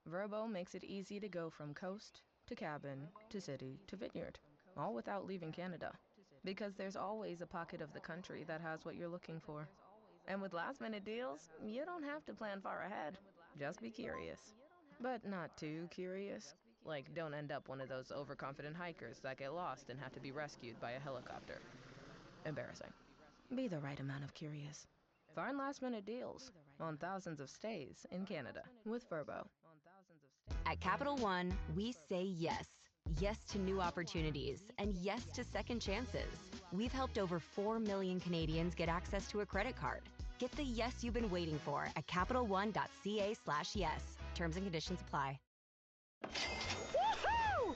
Verbo makes it easy to go from coast to cabin to city to vineyard, all without leaving Canada. Because there's always a pocket of the country that has what you're looking for. And with last minute deals, you don't have to plan far ahead. Just be curious. But not too curious. Like, don't end up one of those overconfident hikers that get lost and have to be rescued by a helicopter. Embarrassing. Be the right amount of curious. Find last minute deals on thousands of stays in Canada with Verbo. At Capital One, we say yes. Yes to new opportunities and yes to second chances. We've helped over 4 million Canadians get access to a credit card. Get the yes you've been waiting for at CapitalOne.ca/yes. Terms and conditions apply. Woohoo!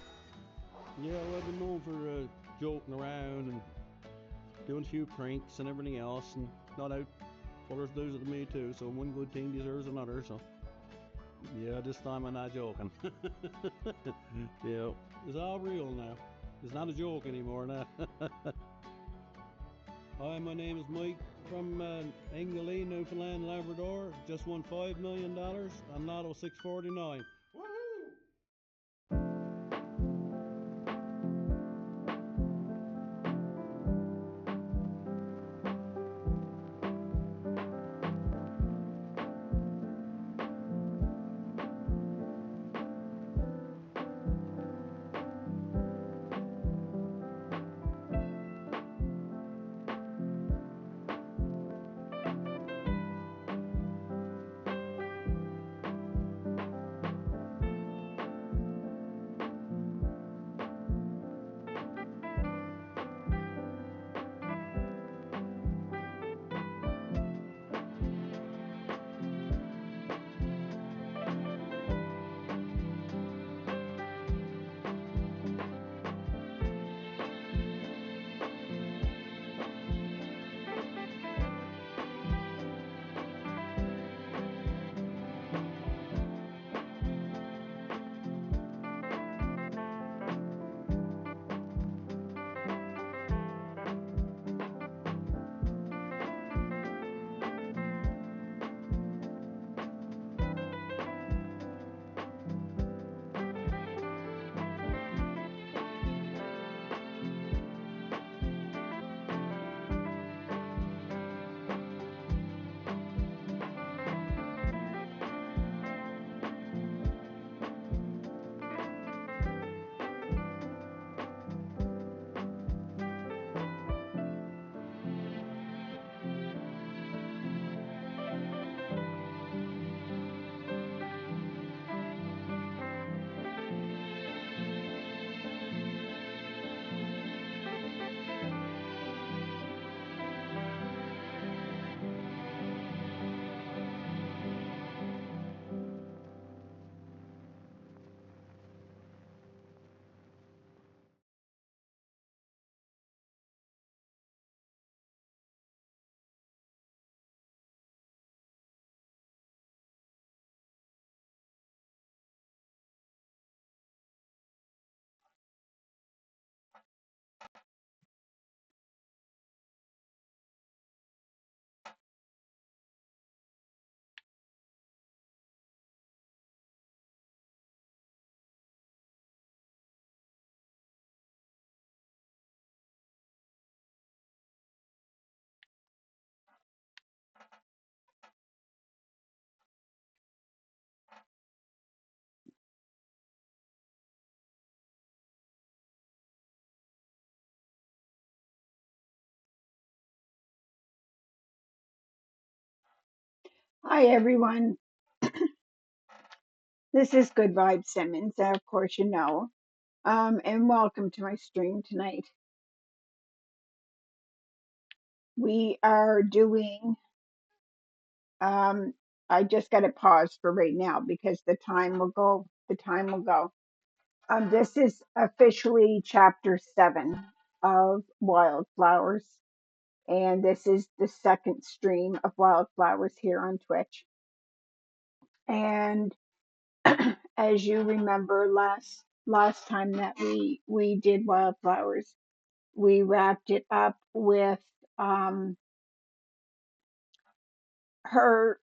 Yeah, well, I've been known for joking around and doing a few pranks and everything else, and not out. Others do it to me too, so one good thing deserves another, so. Yeah, this time I'm not joking. Yeah, it's all real now. It's not a joke anymore now. Hi, my name is Mike from Ingalee, Newfoundland, Labrador. Just won $5 million on Lotto 649. Woohoo! Hi, everyone. This is Good Vibe Simmons, of course, you know. And welcome to my stream tonight. We are doing, um, I just got to pause for right now because the time will go. The time will go. This is officially chapter 7 of Wildflowers. And this is the second stream of Wildflowers here on Twitch. And as you remember last time that we did Wildflowers, we wrapped it up with um her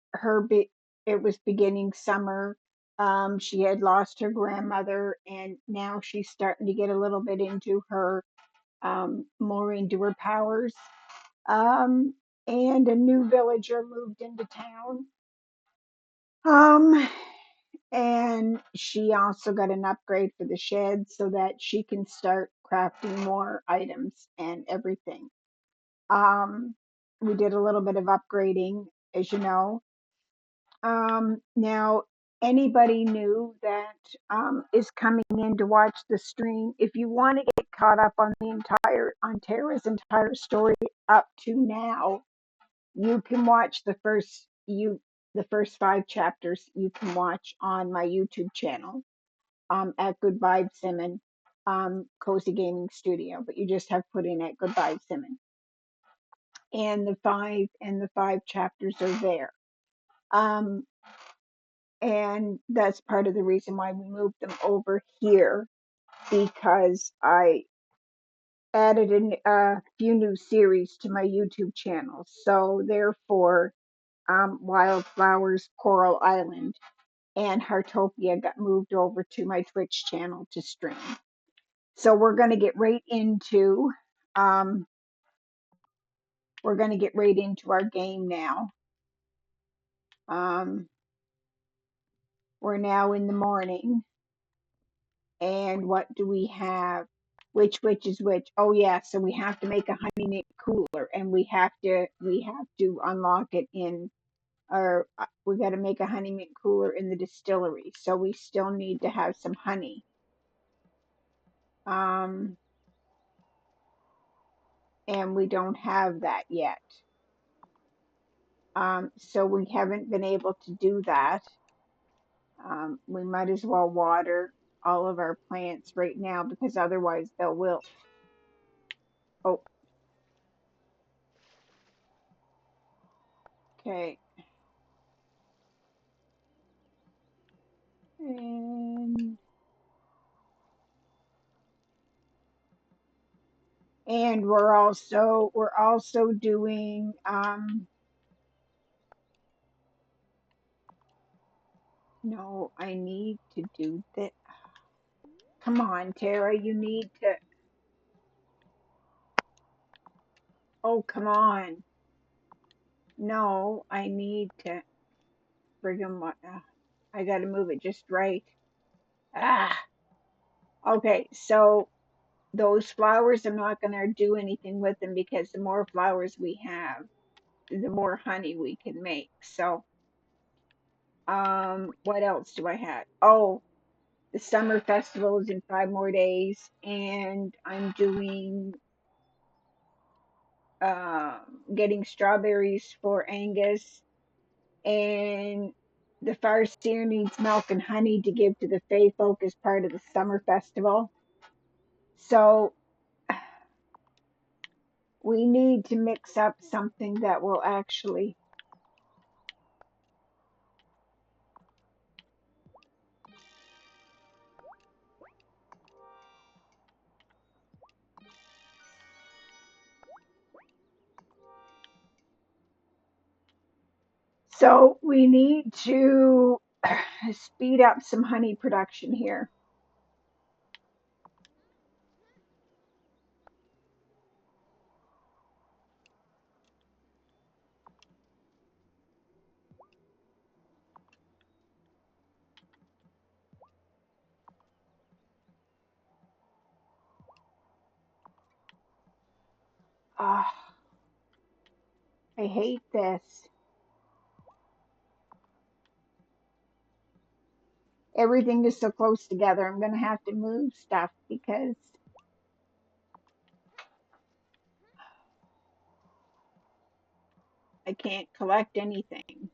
it was beginning summer, She had lost her grandmother, and now she's starting to get a little bit into her, more into her powers. Um, and a new villager moved into town. Um, and she also got an upgrade for the shed so that she can start crafting more items and everything. Um, we did a little bit of upgrading, as you know. Now, anybody new that is coming in to watch the stream, if you want to get caught up on on Tara's entire story up to now, you can watch the first 5 chapters. You can watch on my YouTube channel, at Good Vibes Simon, Cozy Gaming Studio. But you just have to put in at Good Vibes Simon, and the five chapters are there. Um, and that's part of the reason why we moved them over here, because I added a few new series to my YouTube channel. So therefore, Wildflowers Coral Island and Heartopia got moved over to my Twitch channel to stream. So um, we're going to get right into our game now. Um, we're now in the morning. And what do we have? Which is which? Oh yeah, so we have to make a honey mint cooler, and we have to unlock it in, or we got to make a honey mint cooler in the distillery. So we still need to have some honey. Um, and we don't have that yet. So we haven't been able to do that. We might as well water all of our plants right now, because otherwise they'll wilt. Oh, okay. And we're also doing, no, I need to do that. Come on, Tara, you need to. Oh, come on. No, I need to friggin' what? I gotta move it just right. Ah, okay. So those flowers, I'm not gonna do anything with them, because the more flowers we have, the more honey we can make. So, what else do I have? Oh, the summer festival is in 5 more days, and I'm doing, getting strawberries for Angus, and the Farseer needs milk and honey to give to the Fae folk as part of the summer festival. So we need to mix up something that will actually. So we need to speed up some honey production here. Ah, I hate this. Everything is so close together. I'm going to have to move stuff because I can't collect anything.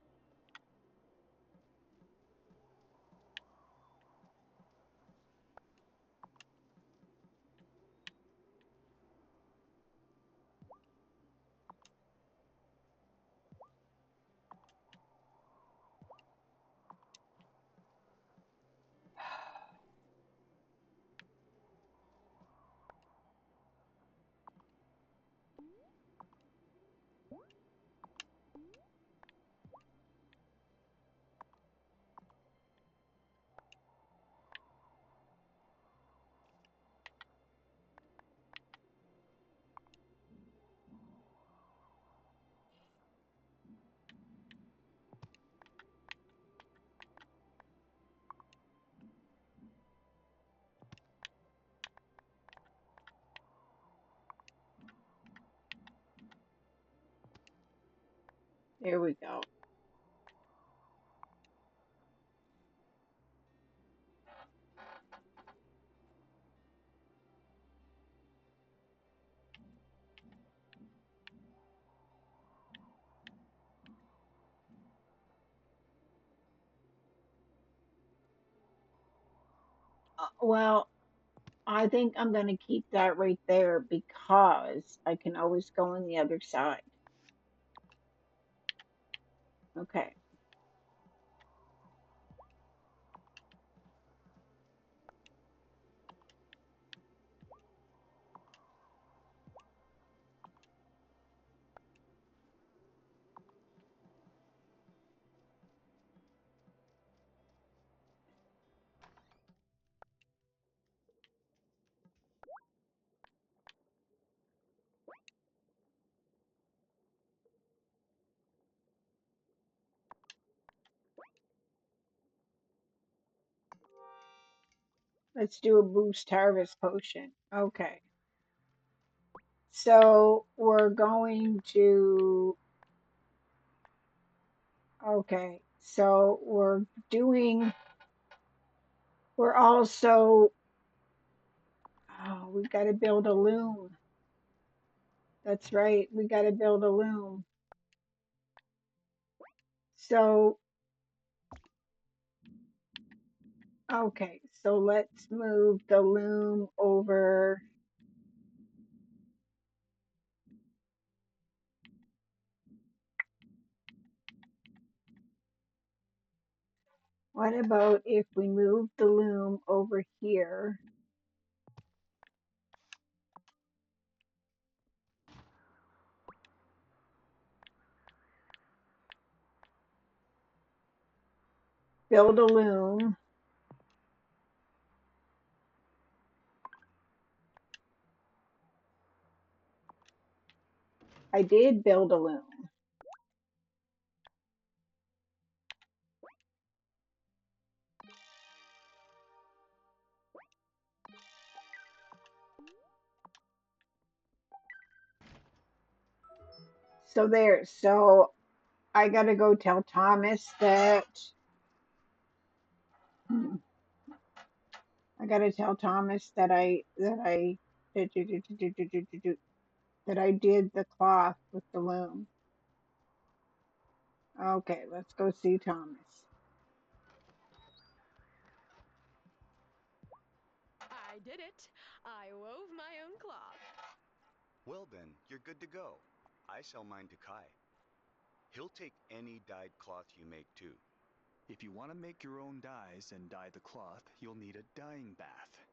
There we go. Well, I think I'm going to keep that right there because I can always go on the other side. Okay. Let's do a boost harvest potion. Okay. So we're going to, okay. So we're also, oh, we got to build a loom. That's right. We got to build a loom. So, okay. So let's move the loom over. What about if we move the loom over here? Build a loom. I did build a loom. So there. So I gotta go tell Thomas that. hmm, I gotta tell Thomas that that I did the cloth with the loom. Okay, let's go see Thomas. I did it. I wove my own cloth. Well then, you're good to go. I sell mine to Kai. He'll take any dyed cloth you make too. If you want to make your own dyes and dye the cloth, you'll need a dyeing bath.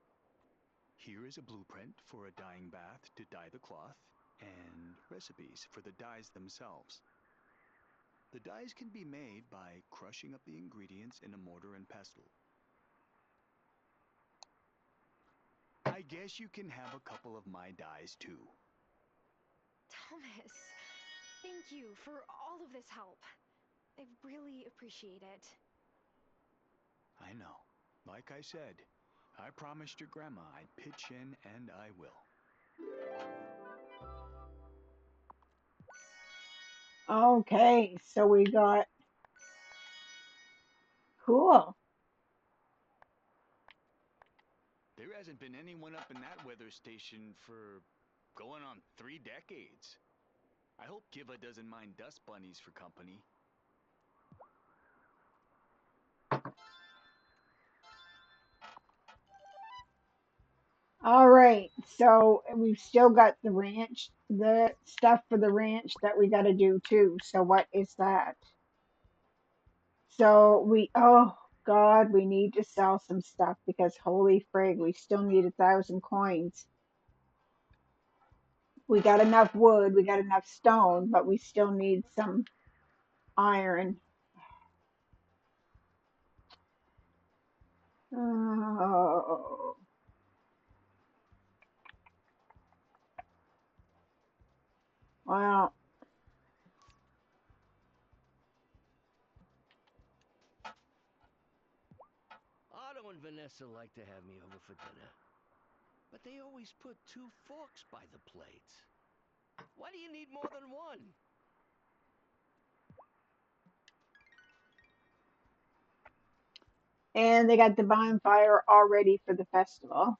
Here is a blueprint for a dyeing bath to dye the cloth, and recipes for the dyes themselves. The dyes can be made by crushing up the ingredients in a mortar and pestle. I guess you can have a couple of my dyes too. Thomas, thank you for all of this help. I really appreciate it. I know. Like I said, I promised your grandma I'd pitch in, and I will. Okay, so we got cool. There hasn't been anyone up in that weather station for going on 3 decades. I hope Kiva doesn't mind dust bunnies for company. All right, so we've still got the ranch, the stuff for the ranch that we got to do too. So what is that? So oh God, we need to sell some stuff because holy frig, we still need 1,000 coins. We got enough wood, we got enough stone, but we still need some iron. Oh, well, Otto and Vanessa like to have me over for dinner, but they always put 2 forks by the plates. Why do you need more than one? And they got the bonfire all ready for the festival.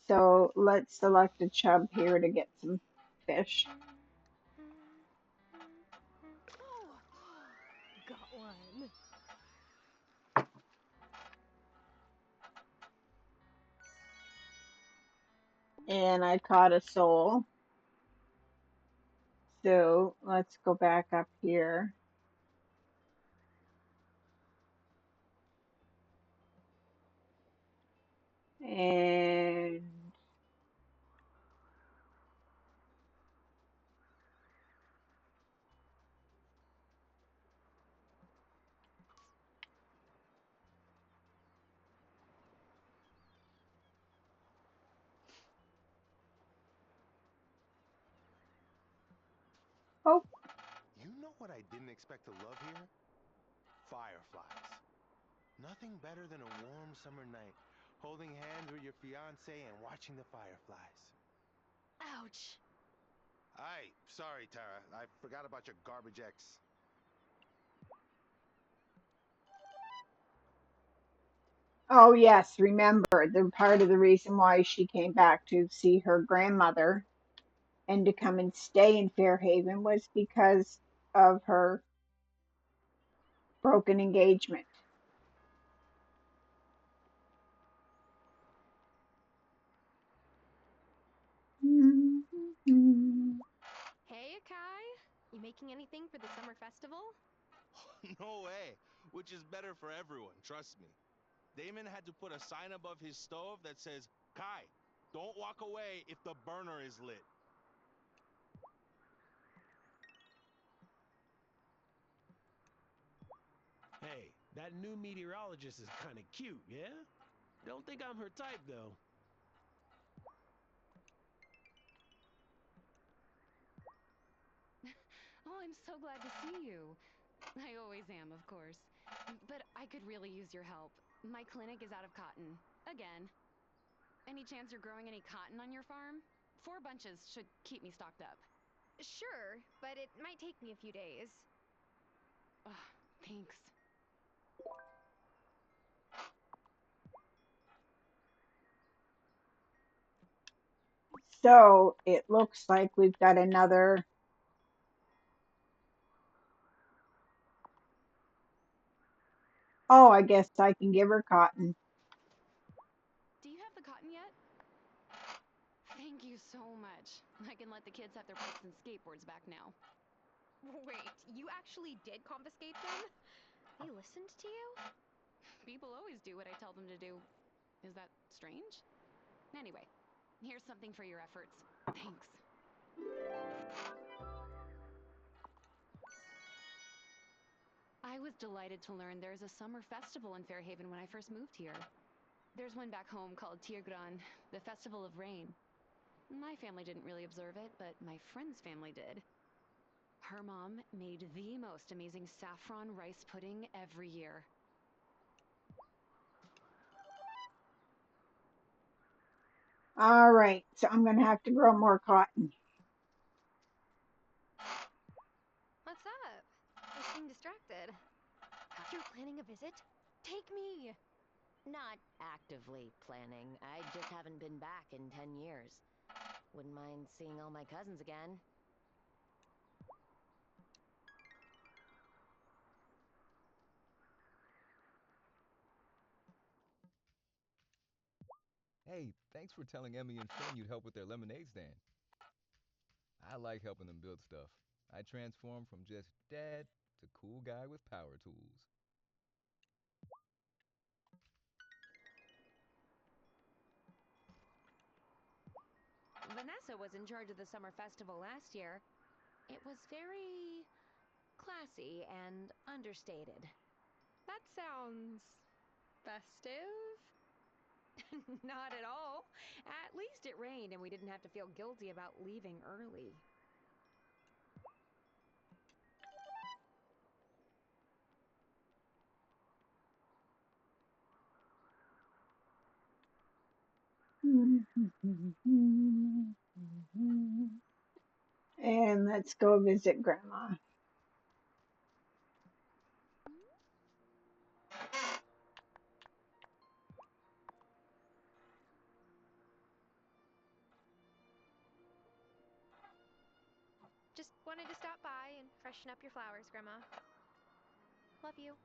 So let's select a chub here to get some fish. Oh, got one. And I caught a sole. So let's go back up here. And oh, You know what I didn't expect to love here? Fireflies. Nothing better than a warm summer night, holding hands with your fiance and watching the fireflies. Ouch. Aye, sorry, Tara. I forgot about your garbage ex. oh yes, remember the part of the reason why she came back to see her grandmother and to come and stay in Fairhaven was because of her broken engagement. Hey, Akai. You making anything for the summer festival? No way. Which is better for everyone, trust me. Damon had to put a sign above his stove that says, Kai, don't walk away if the burner is lit. Hey, that new meteorologist is kind of cute, yeah? Don't think I'm her type, though. Oh, I'm so glad to see you. I always am, of course. But I could really use your help. My clinic is out of cotton. Again. Any chance you're growing any cotton on your farm? 4 bunches should keep me stocked up. Sure, but it might take me a few days. Ugh, thanks. So it looks like we've got another. Oh, I guess I can give her cotton. Do you have the cotton yet? Thank you so much. I can let the kids have their bikes and skateboards back now. Wait, you actually did confiscate them? They listened to you? People always do what I tell them to do. Is that strange? Anyway, here's something for your efforts. Thanks. I was delighted to learn there's a summer festival in Fairhaven when I first moved here. There's one back home called Tirgran, the Festival of Rain. My family didn't really observe it, but my friend's family did. Her mom made the most amazing saffron rice pudding every year. All right, so I'm going to have to grow more cotton. What's up? You seem distracted. You're planning a visit? Take me! Not actively planning. I just haven't been back in 10 years. Wouldn't mind seeing all my cousins again. Hey, thanks for telling Emmy and Finn you'd help with their lemonade stand. I like helping them build stuff. I transform from just dad to cool guy with power tools. Vanessa was in charge of the summer festival last year. It was very classy and understated. That sounds festive? Not at all. At least it rained and we didn't have to feel guilty about leaving early. And let's go visit Grandma. wanted to stop by and freshen up your flowers, Grandma. Love you.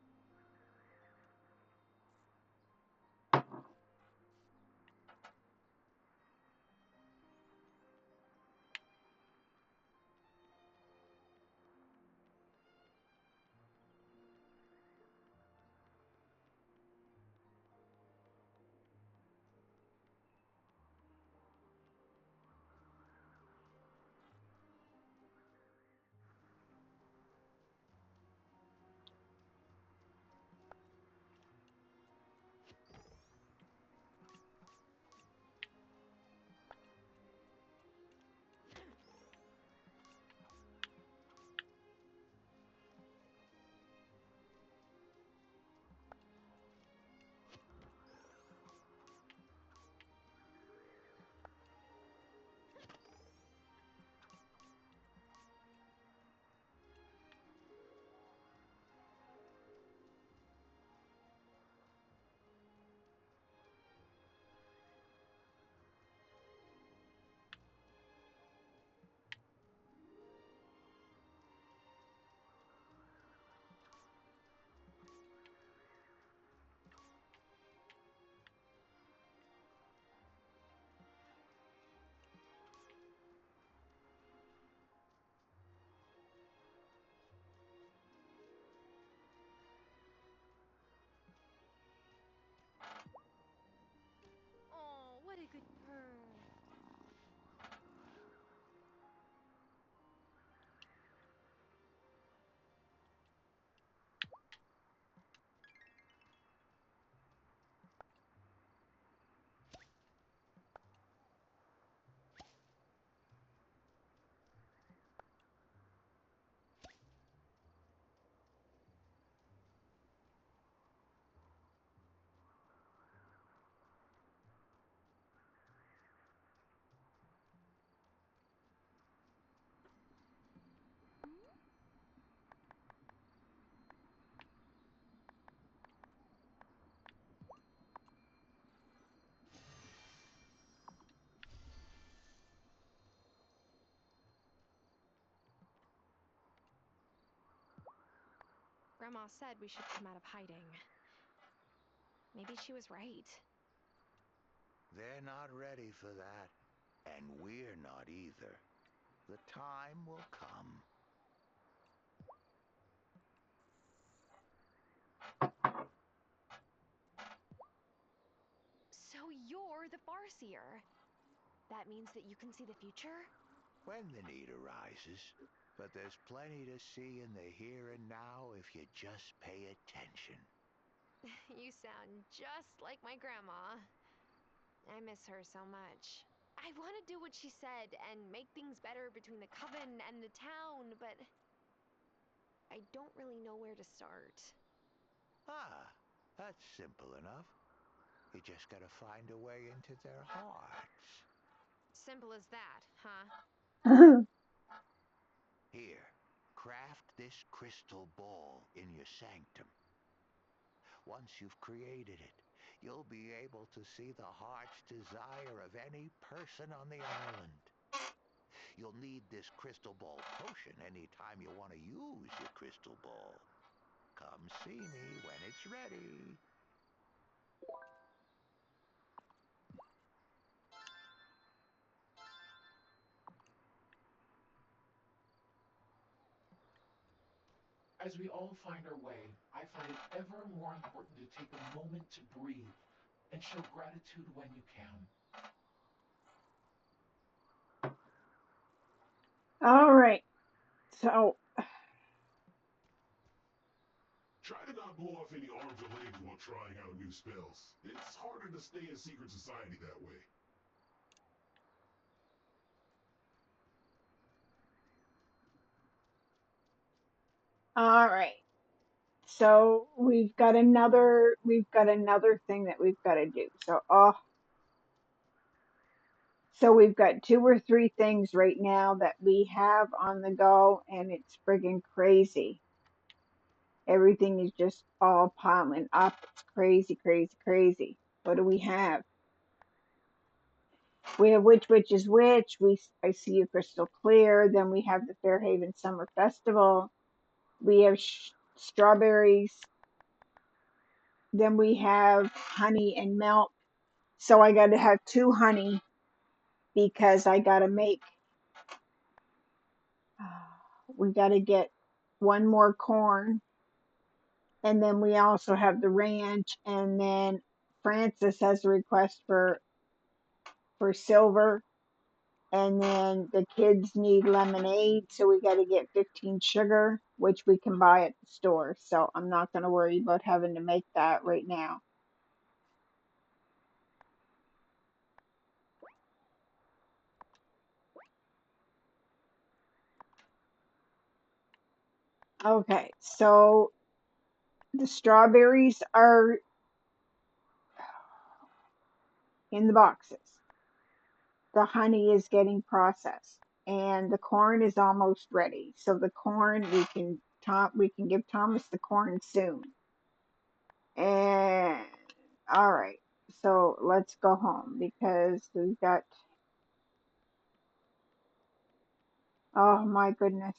Oh, what a good purr. Grandma said we should come out of hiding. Maybe she was right. They're not ready for that, and we're not either. The time will come. So you're the Farseer. That means that you can see the future? When the need arises. But there's plenty to see in the here and now if you just pay attention. You sound just like my grandma. I miss her so much. I want to do what she said and make things better between the coven and the town, but I don't really know where to start. Ah, that's simple enough. You just gotta find a way into their hearts. Simple as that, huh? Here, craft this crystal ball in your sanctum. Once you've created it, you'll be able to see the heart's desire of any person on the island. You'll need this crystal ball potion anytime you want to use your crystal ball. Come see me when it's ready. As we all find our way, I find it ever more important to take a moment to breathe and show gratitude when you can. All right. So, Try to not blow off any arms or legs while trying out new spells. It's harder to stay in secret society that way. all right. So we've got another thing that we've got to do. So we've got two or three things right now that we have on the go, and it's friggin' crazy. Everything is just all piling up. It's crazy, crazy, crazy. What do we have? We have Which is Which. I See You Crystal Clear. Then we have the Fairhaven Summer Festival. We have strawberries. Then we have honey and milk. So I got to have 2 honey because I got to make, we got to get 1 more corn. And then we also have the ranch. And then Francis has a request for silver. And then the kids need lemonade, so we got to get 15 sugar, which we can buy at the store. So I'm not going to worry about having to make that right now. Okay, so the strawberries are in the boxes. The honey is getting processed, and the corn is almost ready. So the corn we can give Thomas the corn soon. And all right, so let's go home because we've got. Oh my goodness.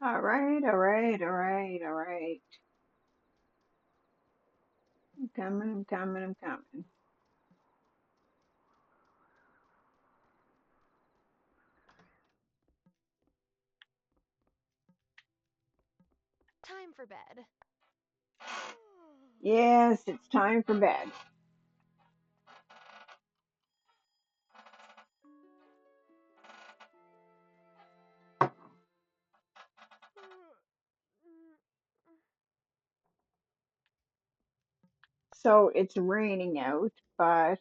All right, all right, all right, all right. I'm coming, I'm coming, I'm coming. Time for bed. Yes, it's time for bed. So it's raining out, but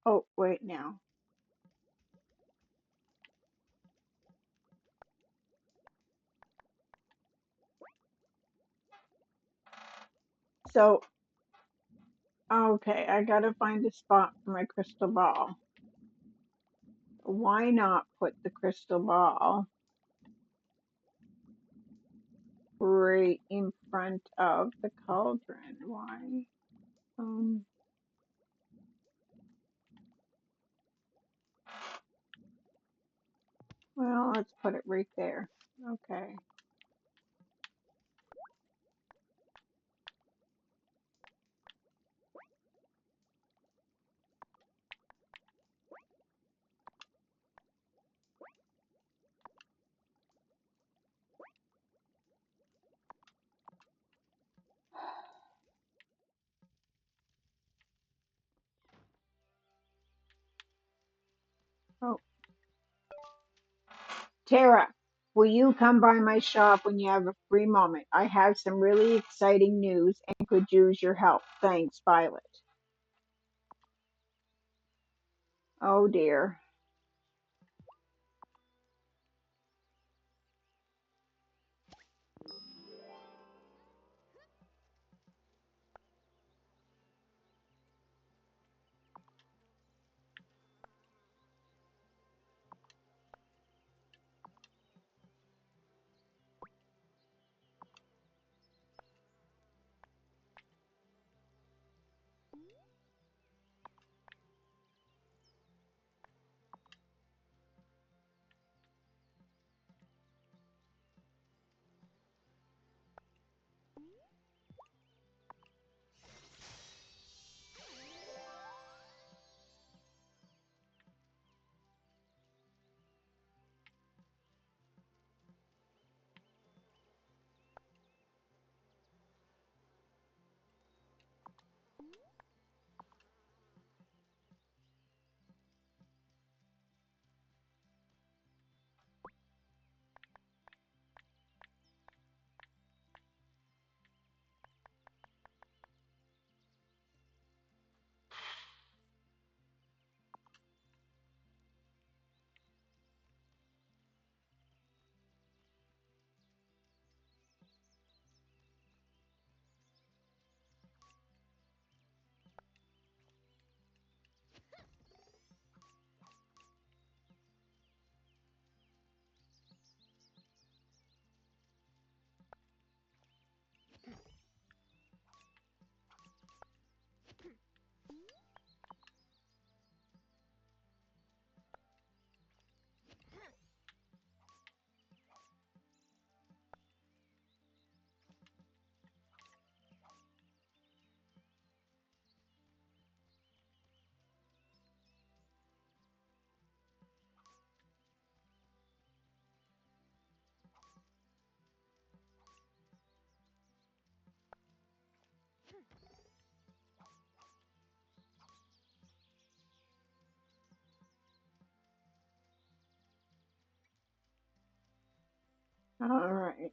oh, wait now. So, okay, I gotta find a spot for my crystal ball. Why not put the crystal ball right in front of the cauldron? Why? Um, well, let's put it right there. Okay. Oh, Tara, will you come by my shop when you have a free moment? I have some really exciting news and could use your help. Thanks, Violet. Oh dear. All right.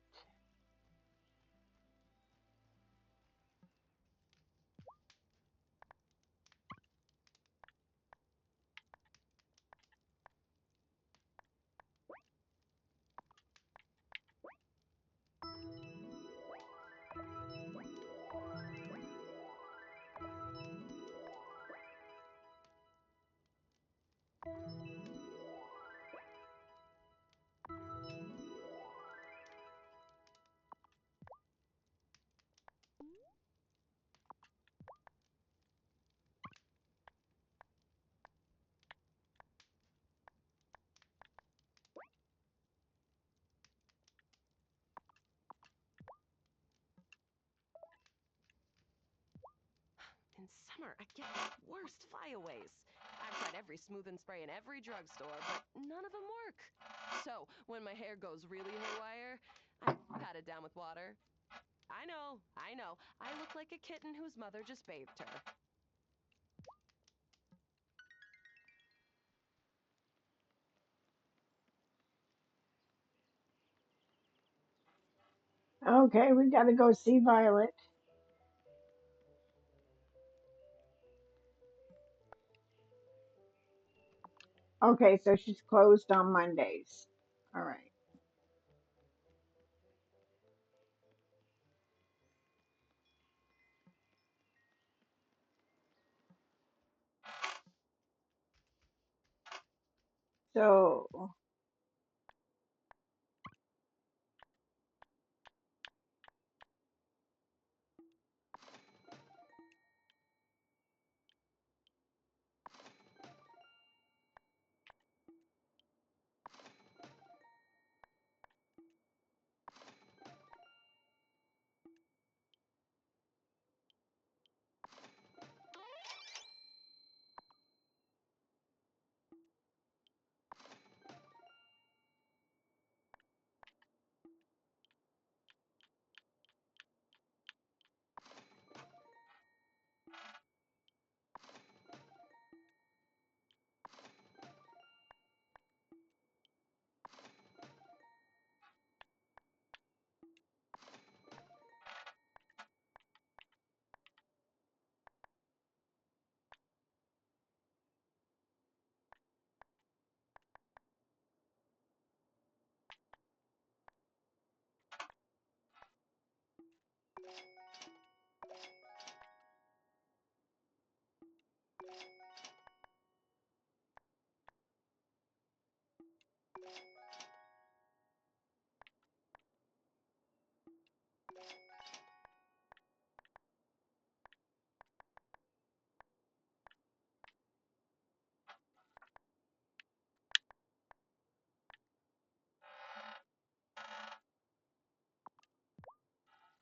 In summer, I get the worst flyaways. I've tried every smooth and spray in every drugstore, but none of them work. So, when my hair goes really haywire, I pat it down with water. I know. I look like a kitten whose mother just bathed her. Okay, we got to go see Violet. Okay, so she's closed on Mondays. All right. So,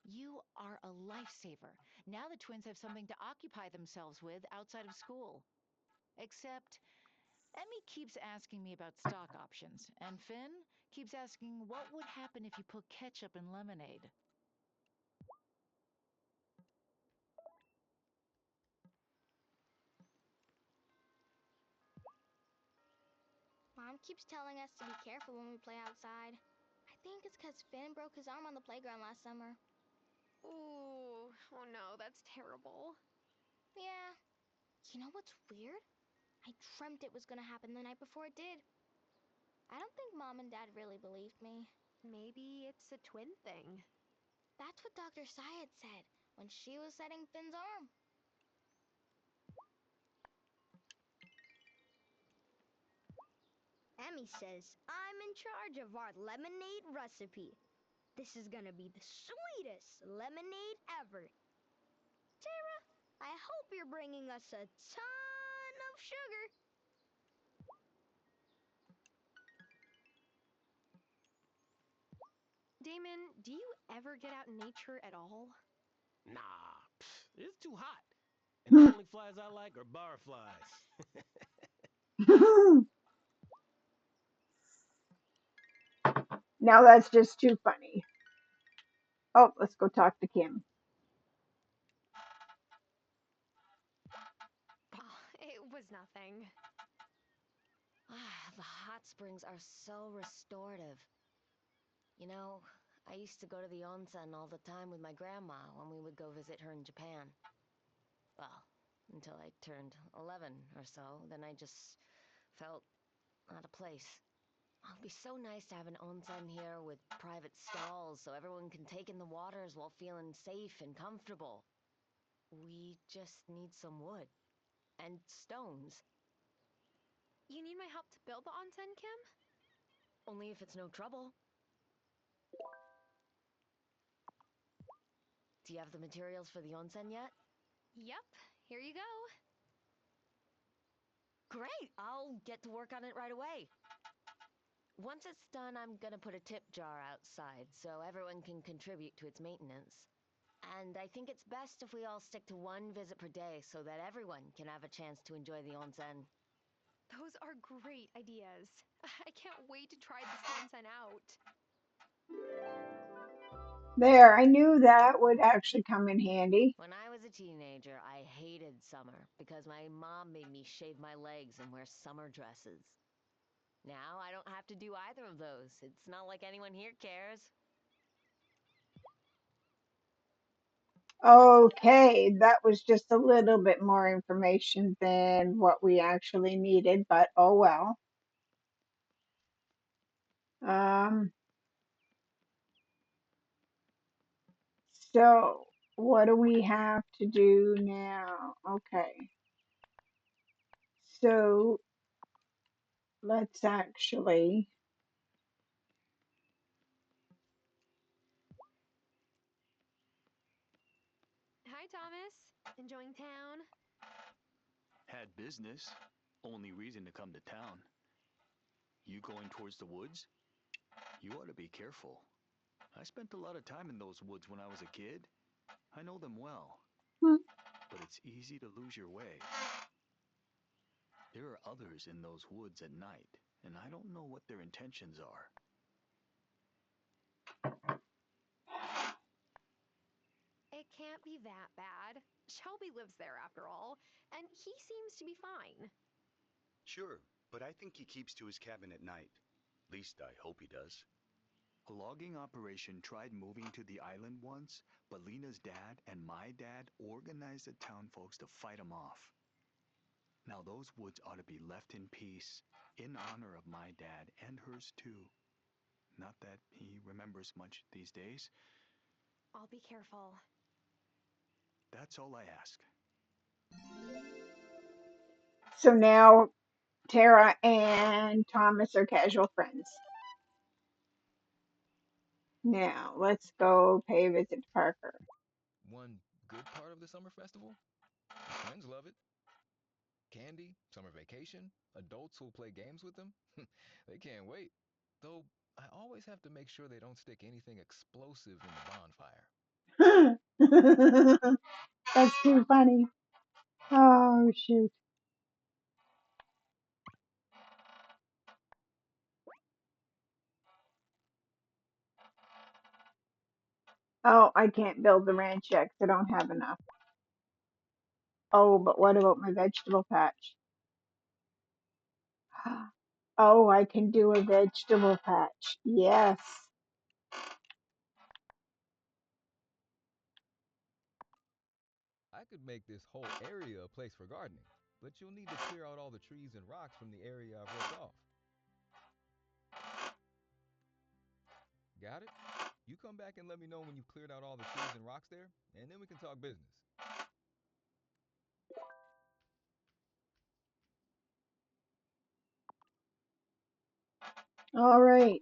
You are a lifesaver. Now the twins have something to occupy themselves with outside of school. Except, Emmy keeps asking me about stock options, and Finn keeps asking what would happen if you put ketchup in lemonade. Mom keeps telling us to be careful when we play outside. I think it's because Finn broke his arm on the playground last summer. Ooh, oh no, that's terrible. Yeah. You know what's weird? I dreamt it was gonna happen the night before it did. I don't think Mom and Dad really believed me. Maybe it's a twin thing. That's what Dr. Syed said when she was setting Finn's arm. Emmy says I'm in charge of our lemonade recipe. This is gonna be the sweetest lemonade ever. Tara, I hope you're bringing us a ton of sugar. Damon, do you ever get out in nature at all? Nah, it's too hot. And the only flies I like are bar flies. now that's just too funny. Oh, let's go talk to Kim. Oh, it was nothing. The hot springs are so restorative. You know, I used to go to the onsen all the time with my grandma when we would go visit her in Japan. Well, until I turned 11 or so, then I just felt out of place. Oh, it'd be so nice to have an onsen here with private stalls so everyone can take in the waters while feeling safe and comfortable. We just need some wood. And stones. You need my help to build the onsen, Kim? Only if it's no trouble. Do you have the materials for the onsen yet? Yep, here you go. Great! I'll get to work on it right away. Once it's done, I'm gonna put a tip jar outside so everyone can contribute to its maintenance. And I think it's best if we all stick to one visit per day so that everyone can have a chance to enjoy the onsen. Those are great ideas. I can't wait to try this onsen out. There, I knew that would actually come in handy. When I was a teenager, I hated summer because my mom made me shave my legs and wear summer dresses. Now I don't have to do either of those. It's not like anyone here cares. Okay, that was just a little bit more information than what we actually needed, but oh well. Um, so what do we have to do now? Okay, so let's actually, Hi, Thomas. Enjoying town? Had business. Only reason to come to town. You going towards the woods? You ought to be careful. I spent a lot of time in those woods when I was a kid. I know them well. hmm, But it's easy to lose your way. There are others in those woods at night, and I don't know what their intentions are. It can't be that bad. Shelby lives there after all, and he seems to be fine. Sure, but I think he keeps to his cabin at night. Least I hope he does. A logging operation tried moving to the island once, but Lena's dad and my dad organized the town folks to fight them off. Now those woods ought to be left in peace, in honor of my dad and hers too. Not that he remembers much these days. I'll be careful. That's all I ask. so now Tara and Thomas are casual friends. Now let's go pay a visit to Parker. One good part of the summer festival? The twins love it. Candy, summer vacation, adults who'll play games with them. They can't wait. Though I always have to make sure they don't stick anything explosive in the bonfire. That's too funny. Oh, shoot. Oh, I can't build the ranch yet 'cause I don't have enough. Oh, but what about my vegetable patch? Oh, I can do a vegetable patch. Yes. I could make this whole area a place for gardening, but you'll need to clear out all the trees and rocks from the area I've roped off. Got it? You come back and let me know when you've cleared out all the trees and rocks there, and then we can talk business. All right.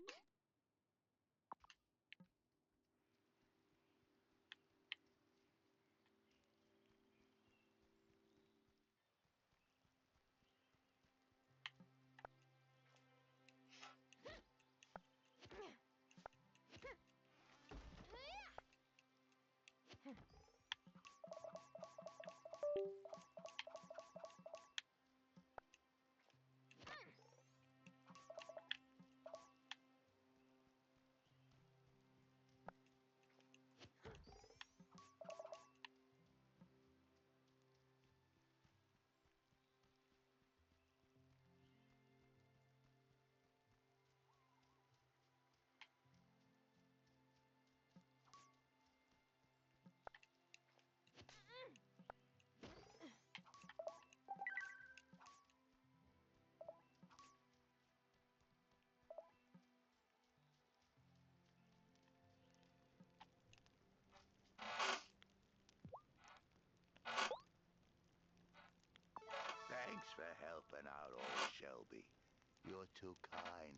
too kind.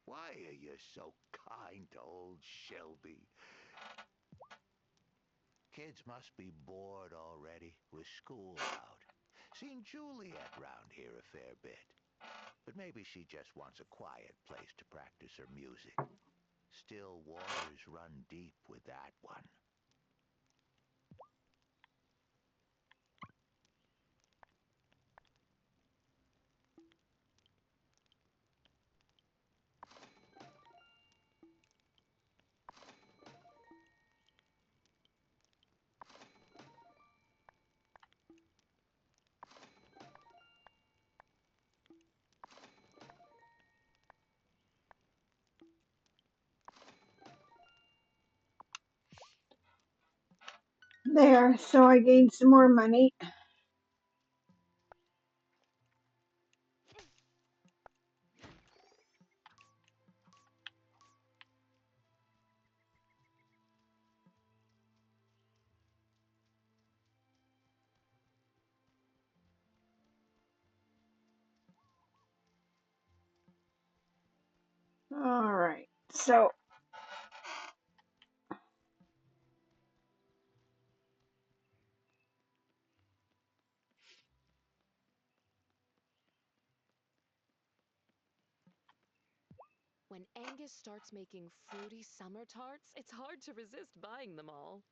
Why are you so kind to old Shelby? Kids must be bored already with school out. Seen Juliet round here a fair bit. But maybe she just wants a quiet place to practice her music. Still waters run deep with that one. There, so I gained some more money. All right, so When Angus starts making fruity summer tarts, it's hard to resist buying them all.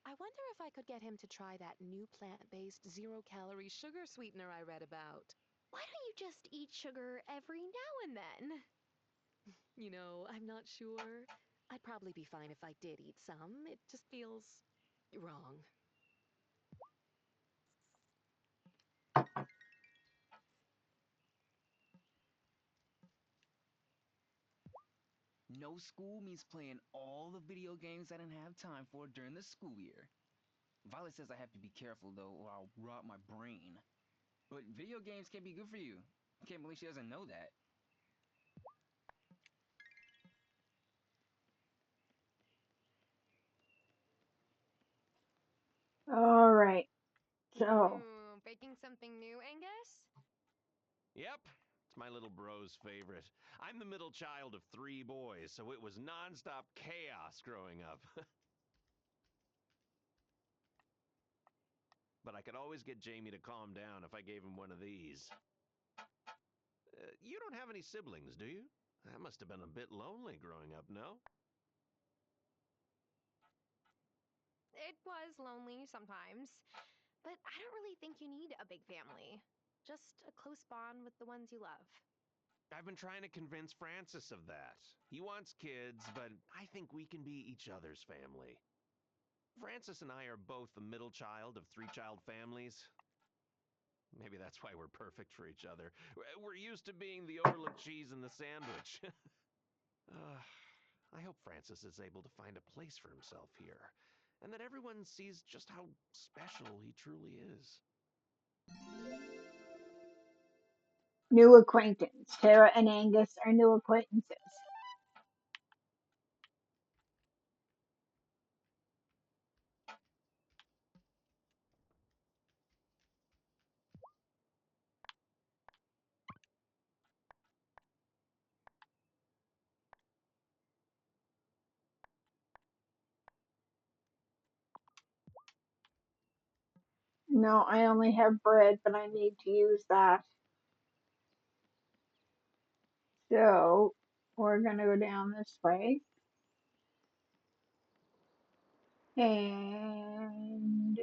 I wonder if I could get him to try that new plant-based zero-calorie sugar sweetener I read about. Why don't you just eat sugar every now and then? You know, I'm not sure. I'd probably be fine if I did eat some. It just feels wrong. No school means playing all the video games I didn't have time for during the school year. Violet says I have to be careful though, or I'll rot my brain. But video games can be good for you. I can't believe she doesn't know that. all right, so Baking something new, Angus? Yep, it's my little bro's favorite. I'm the middle child of 3 boys, so it was nonstop chaos growing up. But I could always get Jamie to calm down if I gave him one of these. You don't have any siblings, do you? That must have been a bit lonely growing up, no? It was lonely sometimes, but I don't really think you need a big family. Just a close bond with the ones you love. I've been trying to convince Francis of that. He wants kids, but I think we can be each other's family. Francis and I are both the middle child of 3-child families. Maybe that's why we're perfect for each other. We're used to being the overlooked cheese in the sandwich. I hope Francis is able to find a place for himself here, and that everyone sees just how special he truly is. new acquaintance. Tara and Angus are new acquaintances. No, I only have bread, but I need to use that. So we're gonna go down this way. And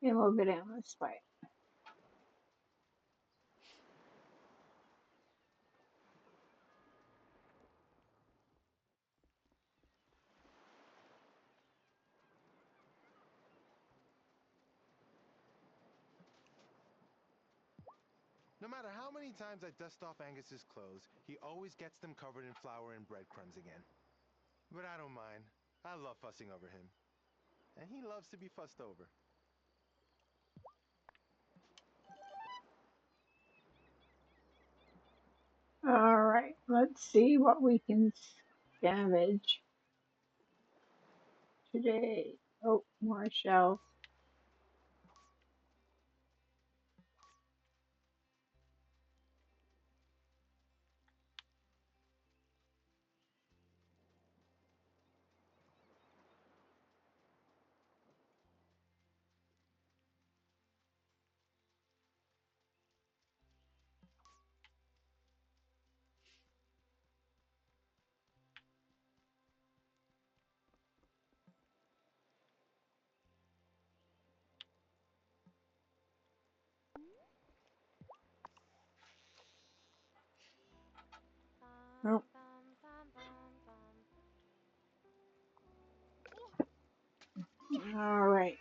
and we'll go down this way. No matter how many times I dust off Angus's clothes, he always gets them covered in flour and breadcrumbs again. But I don't mind. I love fussing over him. And he loves to be fussed over. Let's see what we can scavenge today. Oh, more shells. Oh, all right.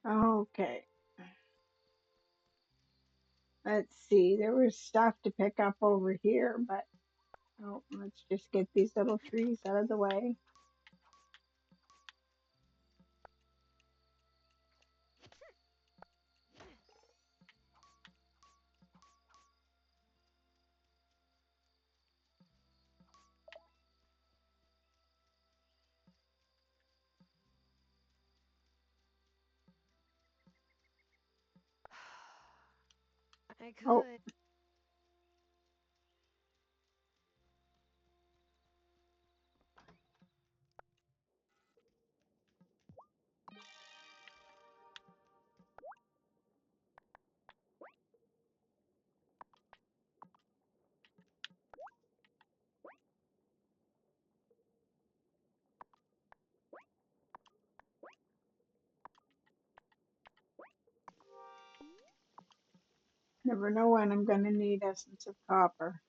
Okay. Let's see. There was stuff to pick up over here, but oh, let's just get these little trees out of the way. I Oh, could. never know when I'm going to need essence of copper.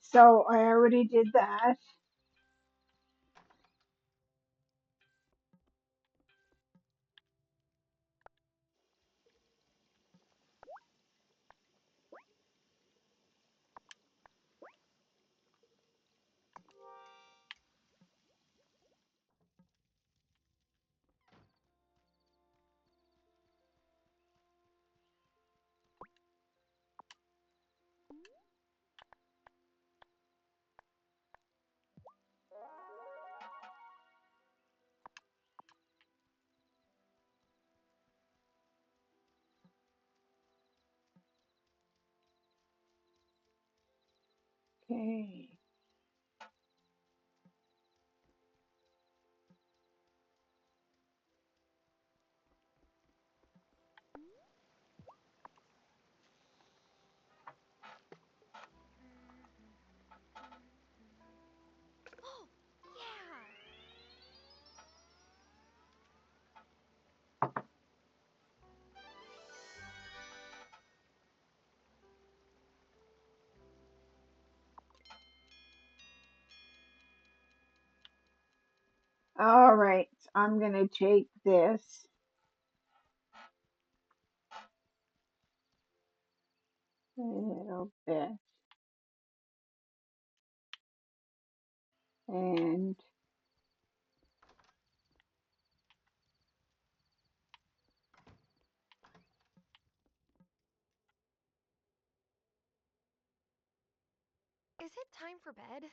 So I already did that. Okay. Oh, yeah. All right. So I'm going to take this a little bit and Is it time for bed?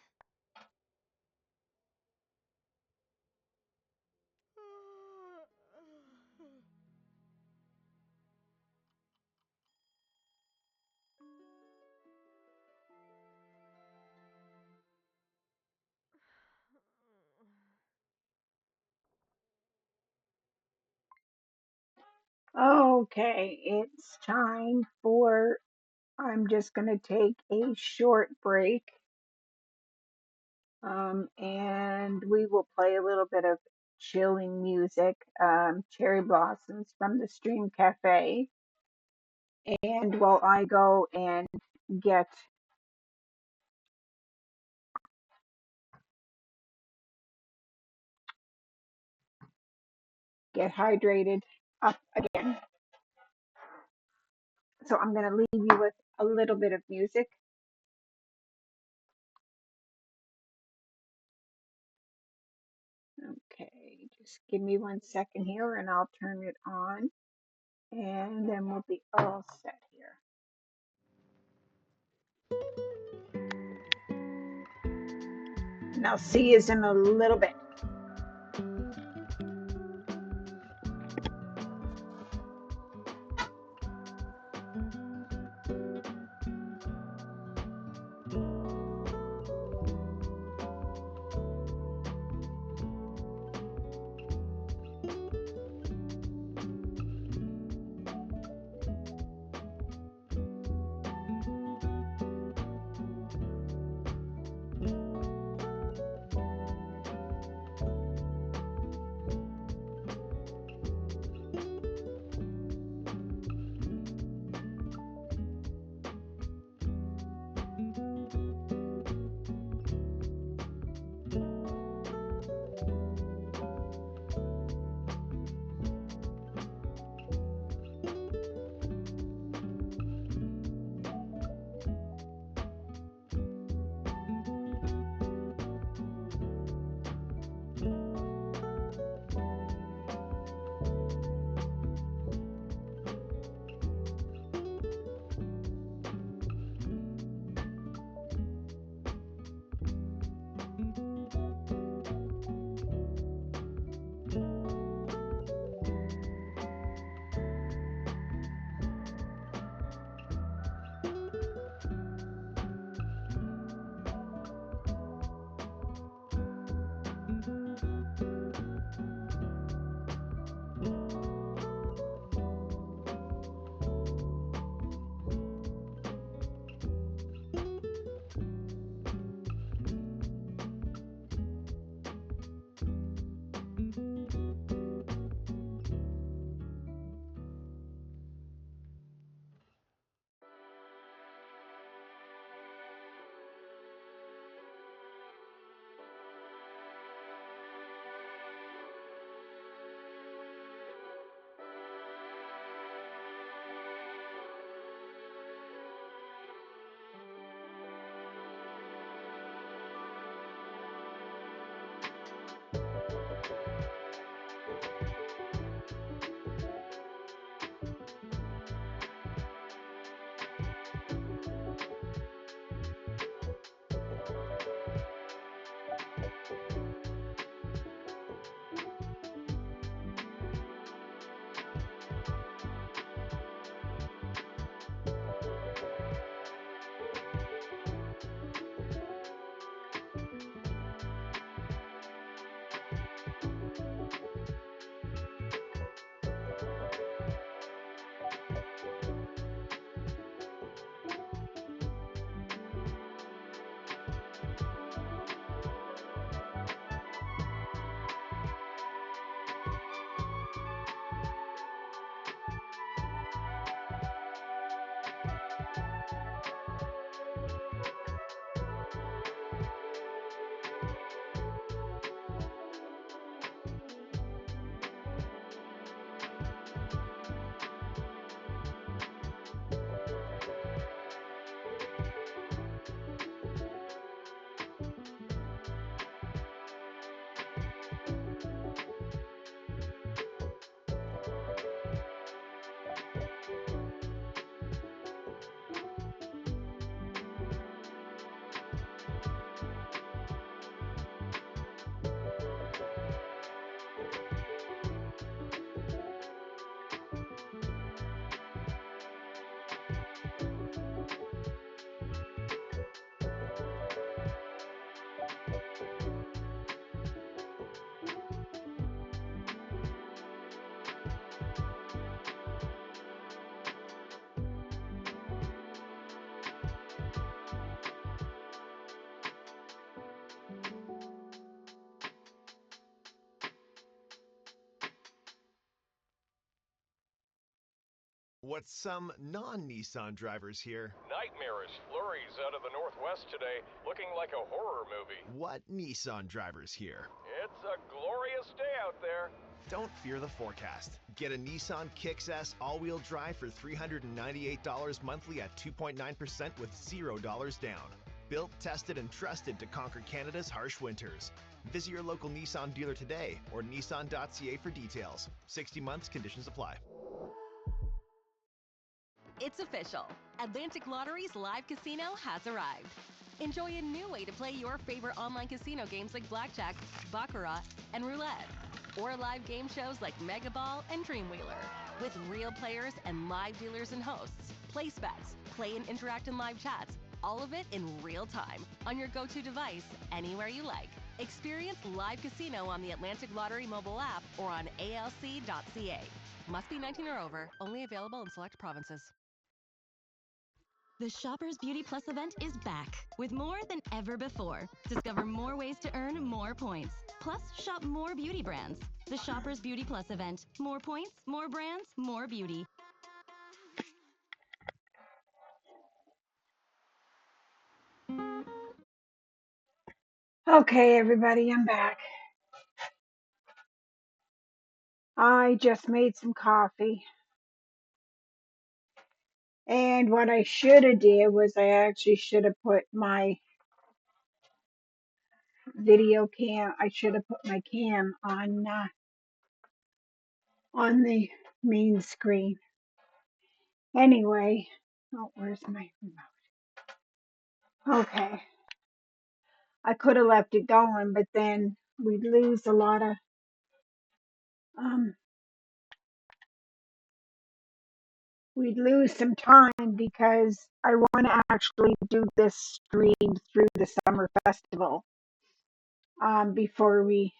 okay, it's time for, I'm just going to take a short break. And we will play a little bit of chilling music, Cherry Blossoms from the Stream Cafe. And while I go and get hydrated up again. So I'm going to leave you with a little bit of music. Okay, just give me 1 second here and I'll turn it on. And then we'll be all set here. And I'll see you in a little bit. What's some non-Nissan drivers here? Nightmarish flurries out of the northwest today, looking like a horror movie. What Nissan drivers here? It's a glorious day out there. Don't fear the forecast. Get a Nissan Kicks S all-wheel drive for $398 monthly at 2.9% with $0 down. Built, tested, and trusted to conquer Canada's harsh winters. Visit your local Nissan dealer today or nissan.ca for details. 60 months, conditions apply. It's official. Atlantic Lottery's live casino has arrived. Enjoy a new way to play your favorite online casino games like Blackjack, Baccarat, and Roulette. Or live game shows like Mega Ball and Dreamwheeler. With real players and live dealers and hosts. Place bets, play and interact in live chats. All of it in real time on your go-to device, anywhere you like. Experience live casino on the Atlantic Lottery mobile app or on alc.ca. Must be 19 or over. Only available in select provinces. The Shoppers Beauty Plus event is back with more than ever before. Discover more ways to earn more points. Plus, shop more beauty brands. The Shoppers Beauty Plus event. More points, more brands, more beauty. Okay, everybody, I'm back. I just made some coffee. And what I should have did was I actually should have put my video cam, I should have put my cam on the main screen. Anyway, oh, where's my remote? Okay. I could have left it going, but then we'd lose a lot of, we'd lose some time because I want to actually do this stream through the summer festival before we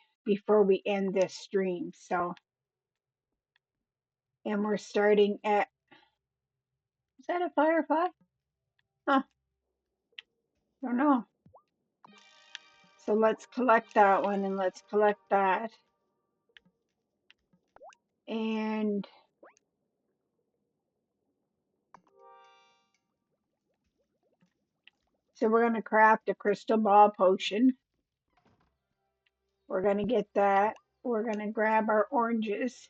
end this stream. So, and we're starting at, is that a firefly? Huh, don't know. So let's collect that one and let's collect that. And so we're going to craft a crystal ball potion. We're going to get that. We're going to grab our oranges.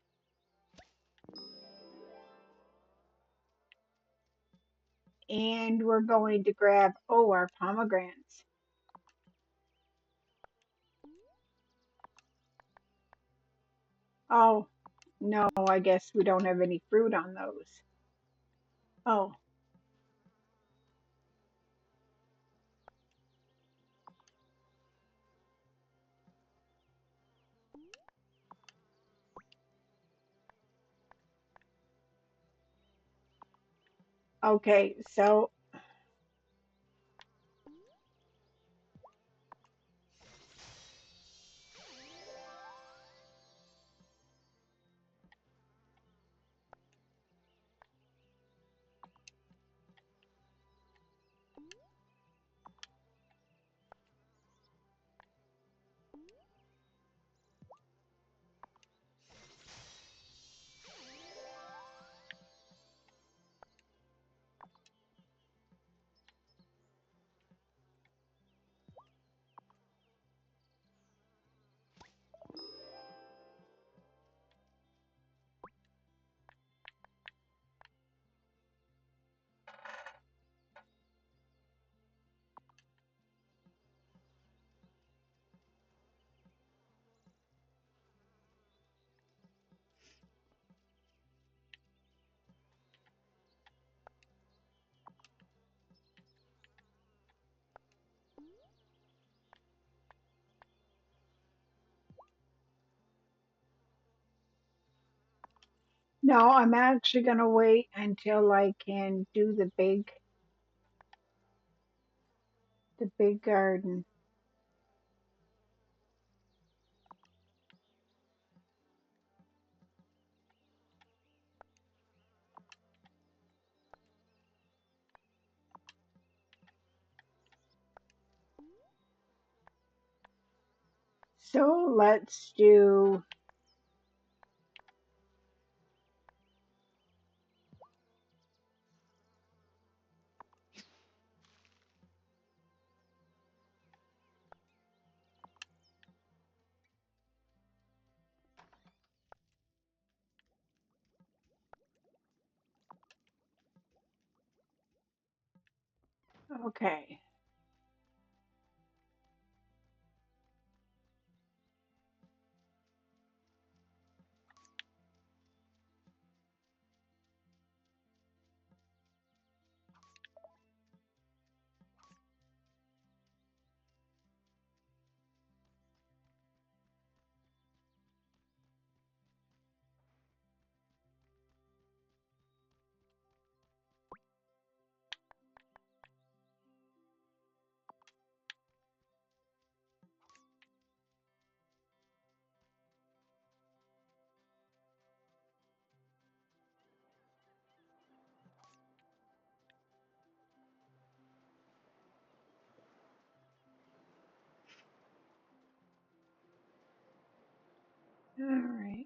And we're going to grab, our pomegranates. Oh, no, I guess we don't have any fruit on those. Oh. Okay, so no, I'm actually going to wait until I can do the big garden. So let's do Okay. All right.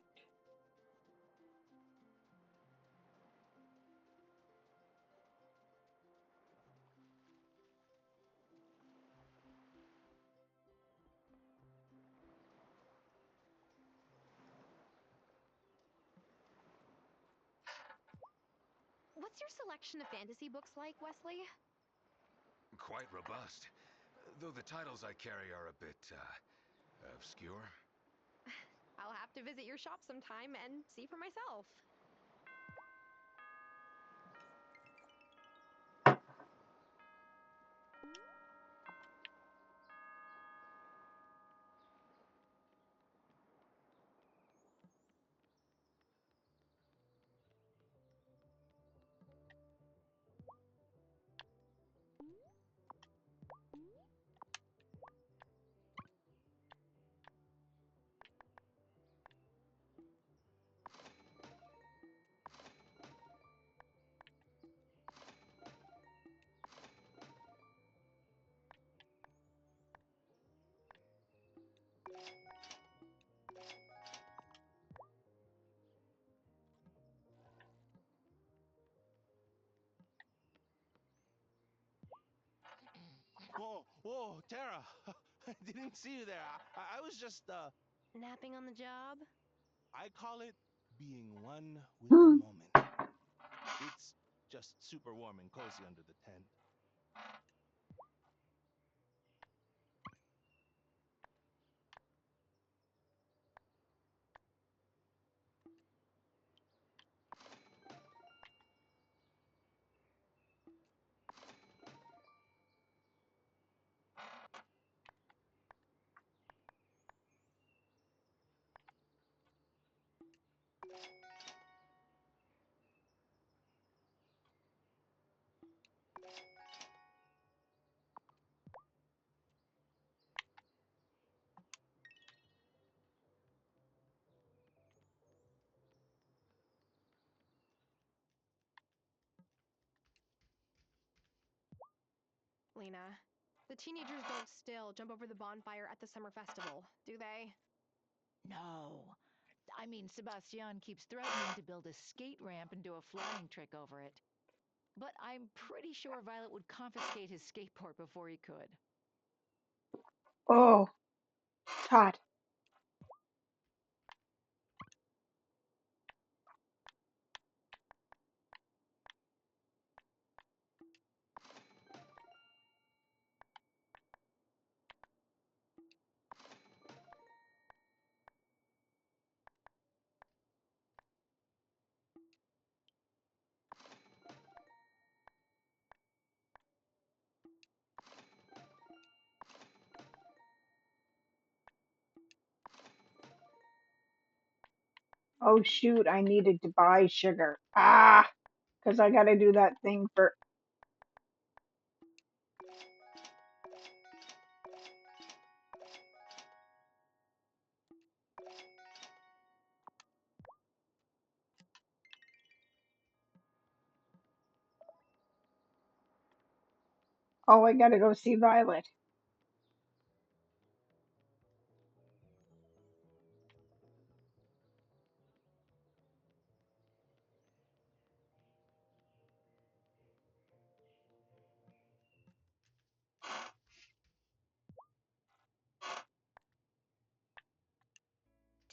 What's your selection of fantasy books like, Wesley? Quite robust. Though the titles I carry are a bit, obscure. I'll have to visit your shop sometime and see for myself. Whoa, whoa, Tara! I didn't see you there. I was just, Napping on the job? I call it being one with the moment. It's just super warm and cozy under the tent. Lena, the teenagers don't still jump over the bonfire at the summer festival, do they? No. I mean, Sebastian keeps threatening to build a skate ramp and do a flying trick over it. But I'm pretty sure Violet would confiscate his skateboard before he could. Oh, Todd. Oh shoot, I needed to buy sugar. Ah, because I got to do that thing for. Oh, I got to go see Violet.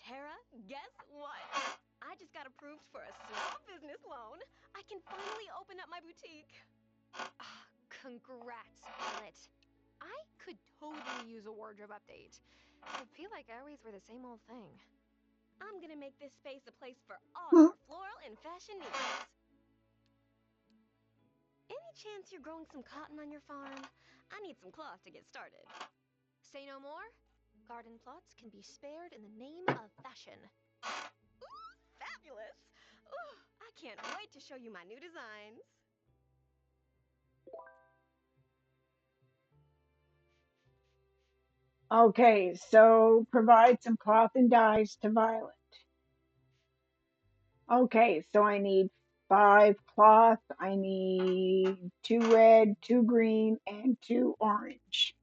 Tara, guess what? I just got approved for a small business loan. I can finally open up my boutique. Congrats, Violet. I could totally use a wardrobe update. I feel like I always wear the same old thing. I'm gonna make this space a place for all Hmm. your floral and fashion needs. Any chance you're growing some cotton on your farm? I need some cloth to get started. Say no more. Garden plots can be spared in the name of fashion. Ooh, fabulous! Ooh, I can't wait to show you my new designs. Okay, so provide some cloth and dyes to Violet. Okay, so I need 5 cloth, I need 2 red, 2 green, and 2 orange.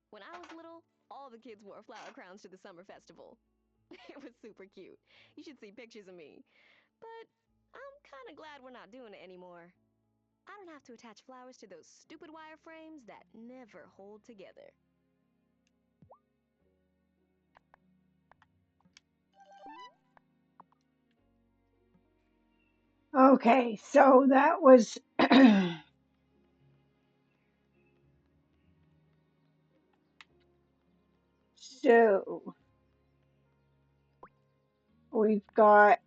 When I was little, all the kids wore flower crowns to the summer festival. It was super cute. You should see pictures of me. But I'm kind of glad we're not doing it anymore. I don't have to attach flowers to those stupid wire frames that never hold together. Okay, so that was so we've got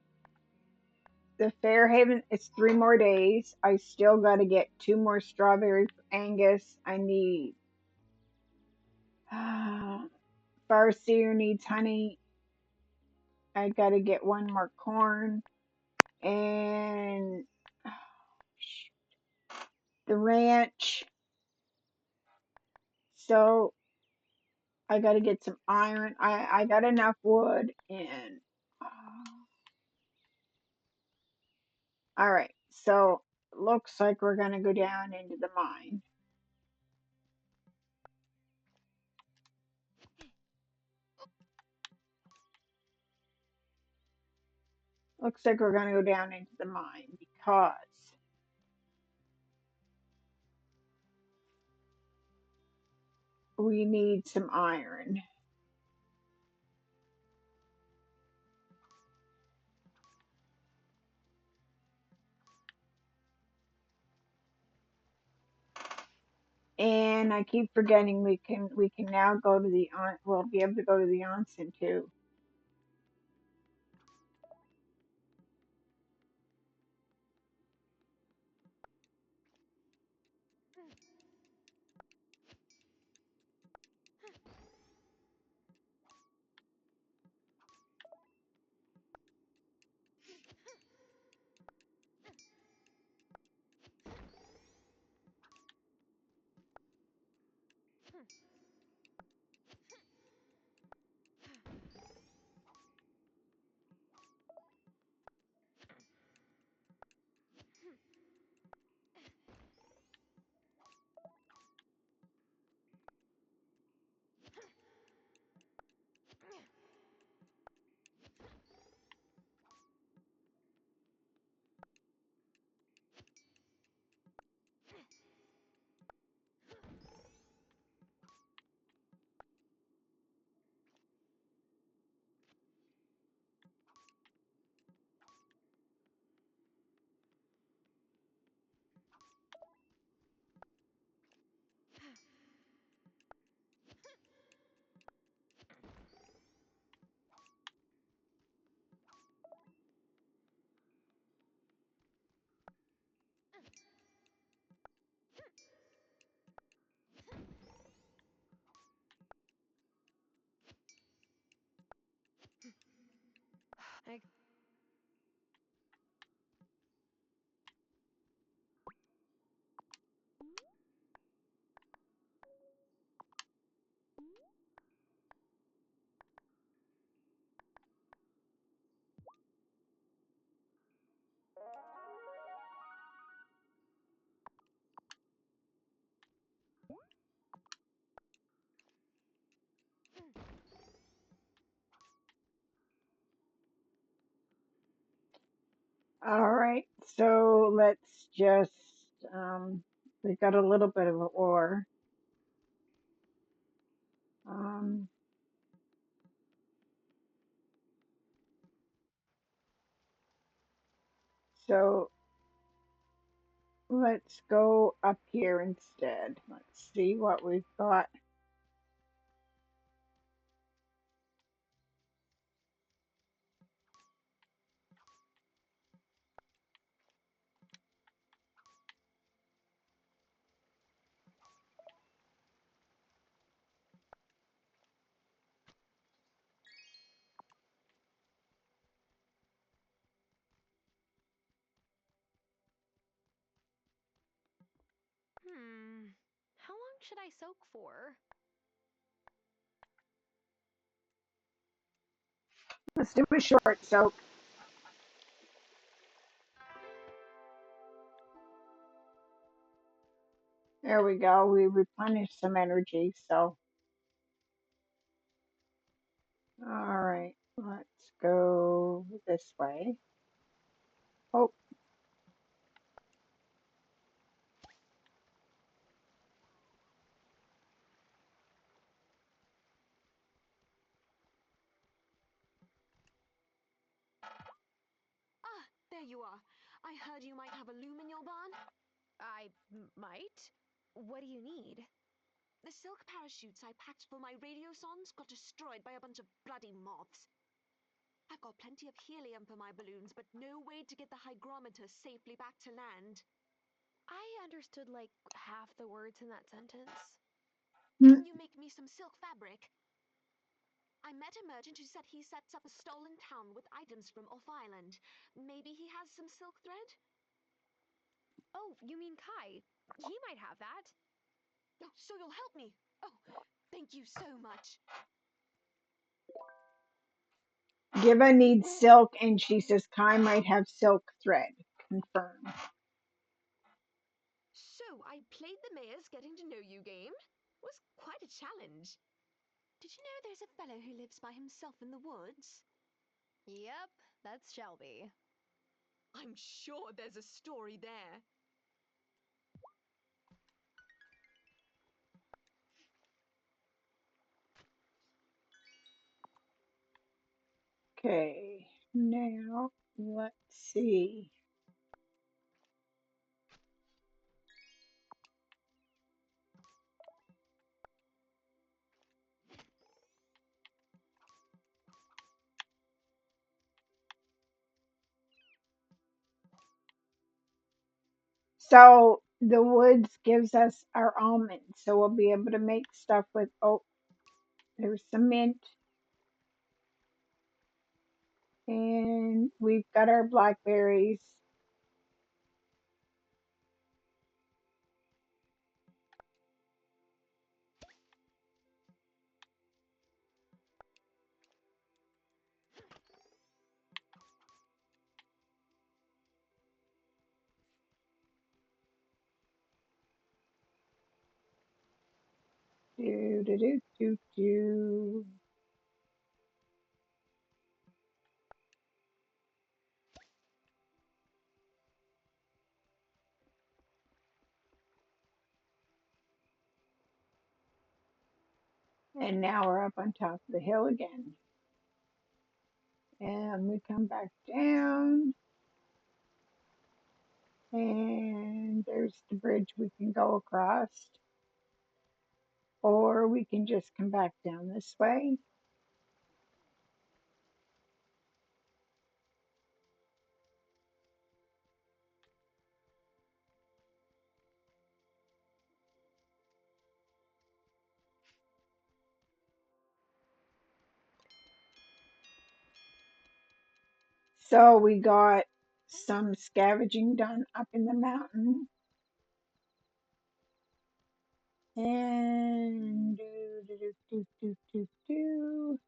the Fairhaven. It's 3 more days. I still got to get 2 more strawberry for Angus. I need Farseer needs honey. I got to get 1 more corn and the ranch. So I got to get some iron. I got enough wood and all right. So looks like we're going to go down into the mine. Looks like we're going to go down into the mine because we need some iron. And I keep forgetting we can now go to the we'll be able to go to the onsen too. I All right. So let's just we got a little bit of ore. Um So let's go up here instead. Let's see what we've got. How long should I soak for? Let's do a short soak. There we go. We replenished some energy. So, all right, let's go this way. Oh, Ah, there you are. I heard you might have a loom in your barn. I might? What do you need? The silk parachutes I packed for my radio songs got destroyed by a bunch of bloody moths. I've got plenty of helium for my balloons, but no way to get the hygrometer safely back to land. I understood like half the words in that sentence. Can you make me some silk fabric? I met a merchant who said he sets up a stolen town with items from off island. Maybe he has some silk thread? Oh, you mean Kai? He might have that. Oh, so you'll help me. Oh, thank you so much. Giva needs silk, and she says Kai might have silk thread. Confirmed. So, I played the mayor's getting to know you game. Was quite a challenge. Did you know there's a fellow who lives by himself in the woods? Yep, that's Shelby. I'm sure there's a story there. Okay, now let's see. So the woods gives us our almonds, so we'll be able to make stuff with. Oh, there's some mint, and we've got our blackberries. Do do do do do. And now we're up on top of the hill again. And we come back down. And there's the bridge we can go across. Or we can just come back down this way. So we got some scavenging done up in the mountain. And do, do, do, do, do, do, do.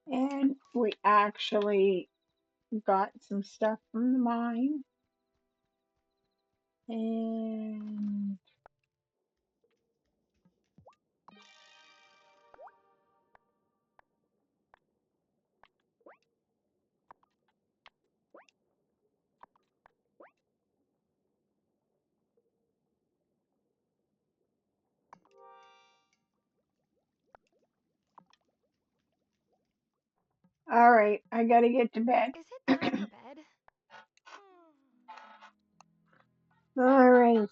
And we actually got some stuff from the mine. And All right, I gotta get to bed. Is it time for bed? All right.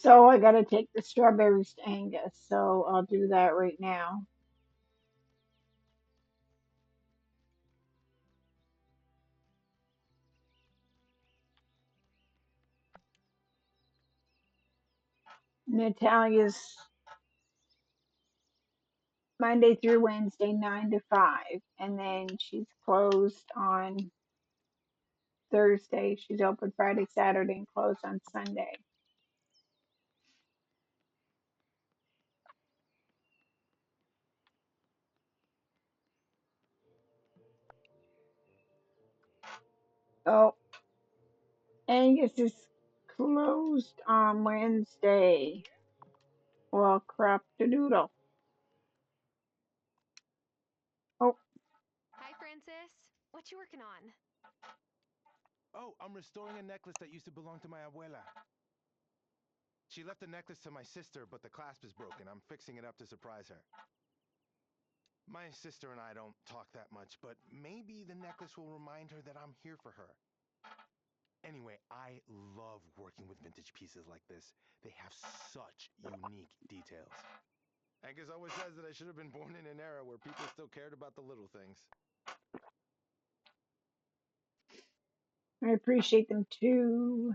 So I gotta take the strawberries to Angus. So I'll do that right now. Natalia's Monday through Wednesday, 9 to 5. And then she's closed on Thursday. She's open Friday, Saturday, and closed on Sunday. Oh, Angus is closed on Wednesday. Well, crap to doodle. Oh, Hi, Francis. What you working on? Oh, I'm restoring a necklace that used to belong to my abuela. She left the necklace to my sister, but the clasp is broken. I'm fixing it up to surprise her. My sister and I don't talk that much, but maybe the necklace will remind her that I'm here for her. Anyway, I love working with vintage pieces like this. They have such unique details. Angus always says that I should have been born in an era where people still cared about the little things. I appreciate them too.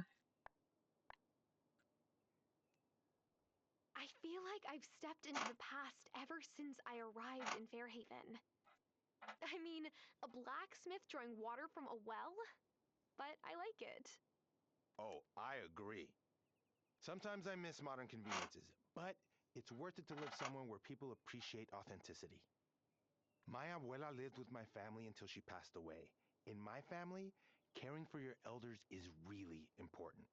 I feel like I've stepped into the past ever since I arrived in Fairhaven. I mean, a blacksmith drawing water from a well? But I like it. Oh, I agree. Sometimes I miss modern conveniences, but it's worth it to live somewhere where people appreciate authenticity. My abuela lived with my family until she passed away. In my family, caring for your elders is really important.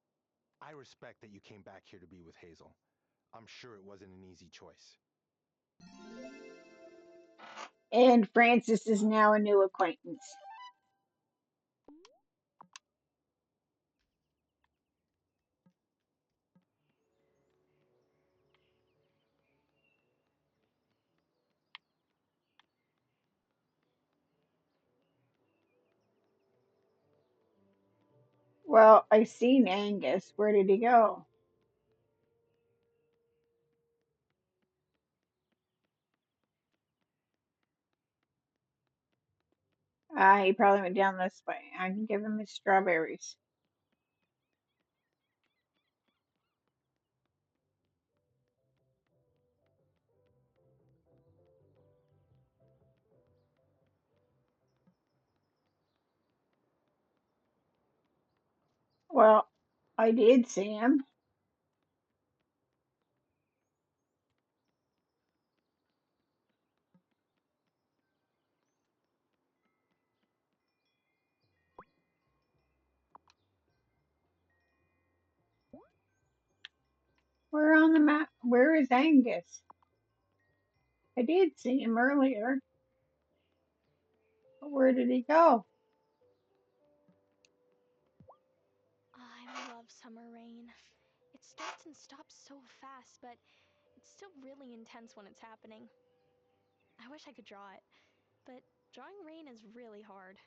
I respect that you came back here to be with Hazel. I'm sure it wasn't an easy choice. And Francis is now a new acquaintance. Well, I seen Angus. Where did he go? He probably went down this way. I can give him his strawberries. Well, I did see him. Where on the map? Where is Angus? I did see him earlier. But where did he go? I love summer rain. It starts and stops so fast, but it's still really intense when it's happening. I wish I could draw it, but drawing rain is really hard.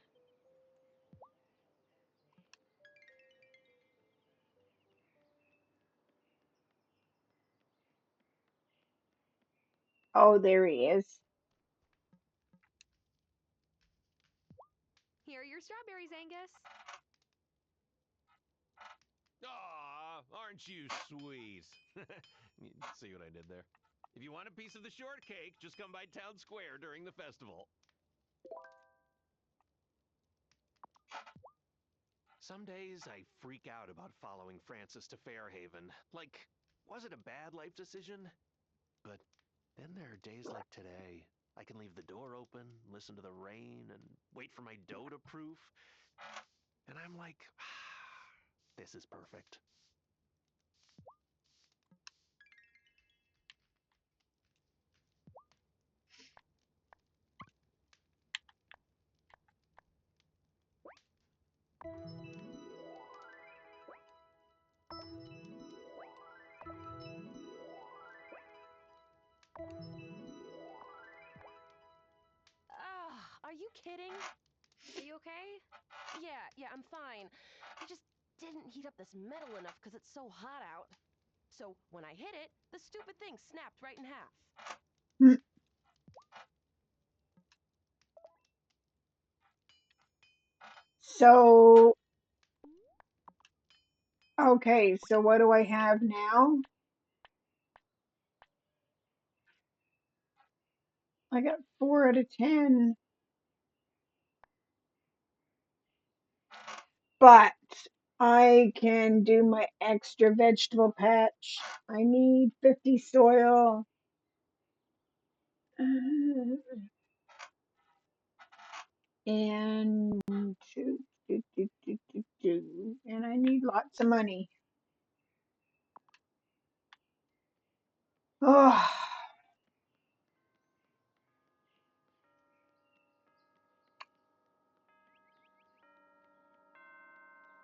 Oh, there he is. Here are your strawberries, Angus. Aw, aren't you sweet? See what I did there? If you want a piece of the shortcake, just come by Town Square during the festival. Some days I freak out about following Francis to Fairhaven. Like, was it a bad life decision? But then there are days like today. I can leave the door open, listen to the rain, and wait for my dough to proof. And I'm like, this is perfect. Are you kidding? Are you okay? Yeah, I'm fine. I just didn't heat up this metal enough because it's so hot out. So when I hit it, the stupid thing snapped right in half. Hmm. So, okay, so what do I have now? I got 4 out of 10. But I can do my extra vegetable patch. I need 50 soil. And and I need lots of money. Oh,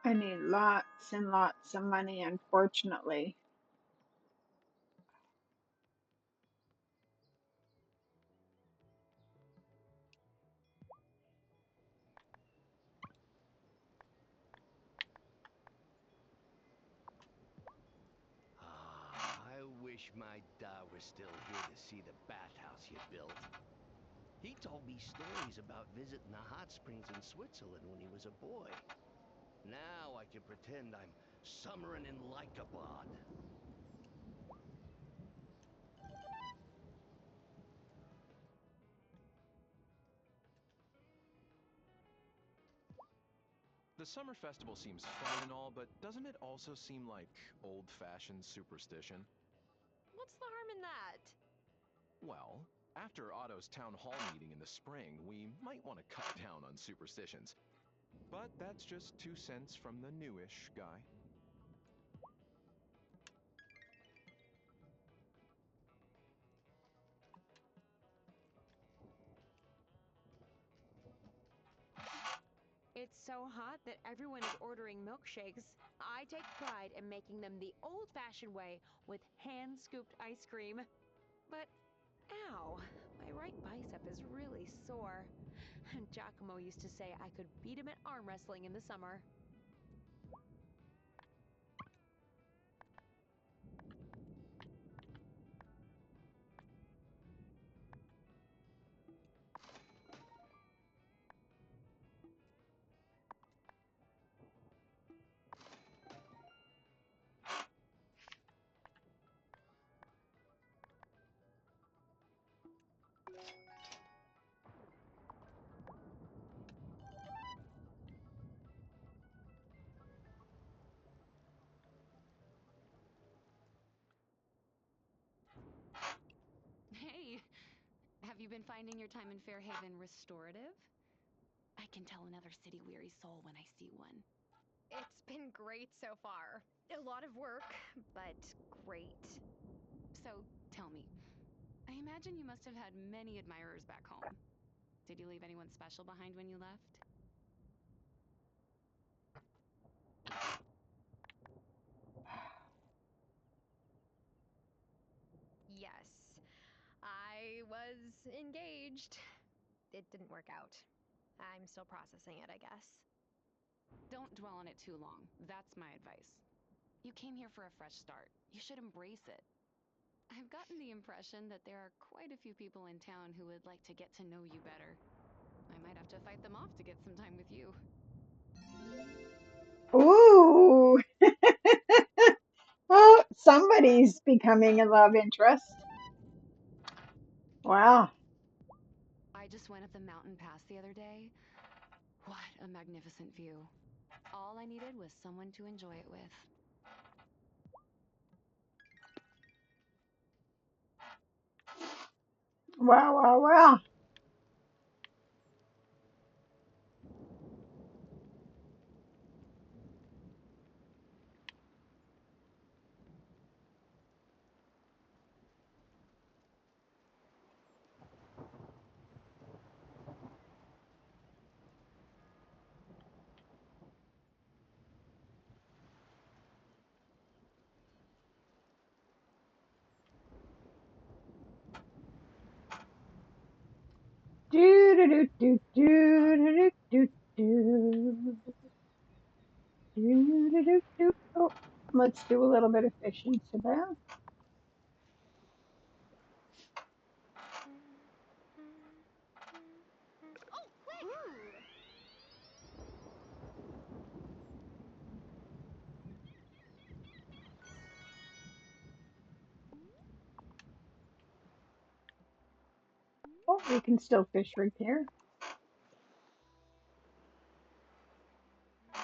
I need lots and lots of money, unfortunately. I wish my dad was still here to see the bathhouse you built. He told me stories about visiting the hot springs in Switzerland when he was a boy. Now I can pretend I'm summering in Lycabod. The summer festival seems fun and all, but doesn't it also seem like old-fashioned superstition? What's the harm in that? Well, after Otto's town hall meeting in the spring, we might want to cut down on superstitions. But that's just 2 cents from the newish guy. It's so hot that everyone is ordering milkshakes. I take pride in making them the old-fashioned way with hand-scooped ice cream. But, ow, my right bicep is really sore. Giacomo used to say I could beat him at arm wrestling in the summer. Hey, have you been finding your time in Fairhaven restorative? I can tell another city-weary soul when I see one. It's been great so far. A lot of work, but great. So, tell me, I imagine you must have had many admirers back home. Did you leave anyone special behind when you left? Yes, I was engaged. It didn't work out. I'm still processing it, I guess. Don't dwell on it too long. That's my advice. You came here for a fresh start. You should embrace it. I've gotten the impression that there are quite a few people in town who would like to get to know you better. I might have to fight them off to get some time with you. Ooh. Oh, somebody's becoming a love interest. Wow. I just went up the mountain pass the other day. What a magnificent view. All I needed was someone to enjoy it with. Wow, wow, wow. Do do do do do do do do. Oh, let's do a little bit of fishing, Sabelle. Oh, quick! Oh, we can still fish right here. Oh.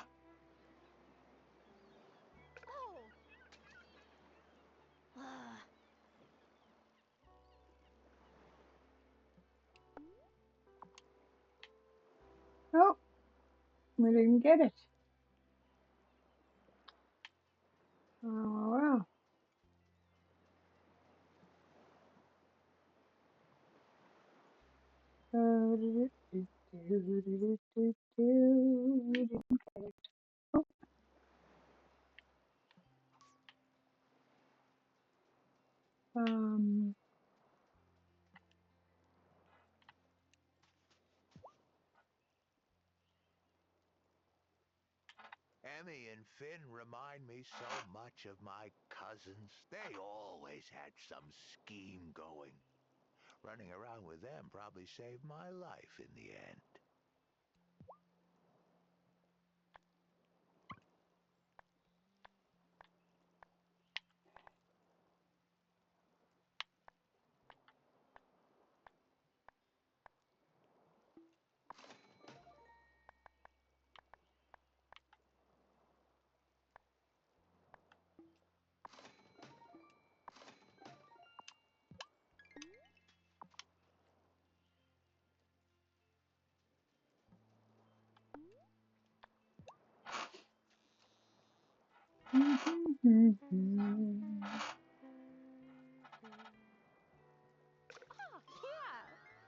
Oh, we didn't get it. Oh, wow. Do, do, do, do, do, do, do. We didn't get it. Oh, um, Emmy and Finn remind me so much of my cousins. They always had some scheme going. Running around with them probably saved my life in the end. Oh, yeah!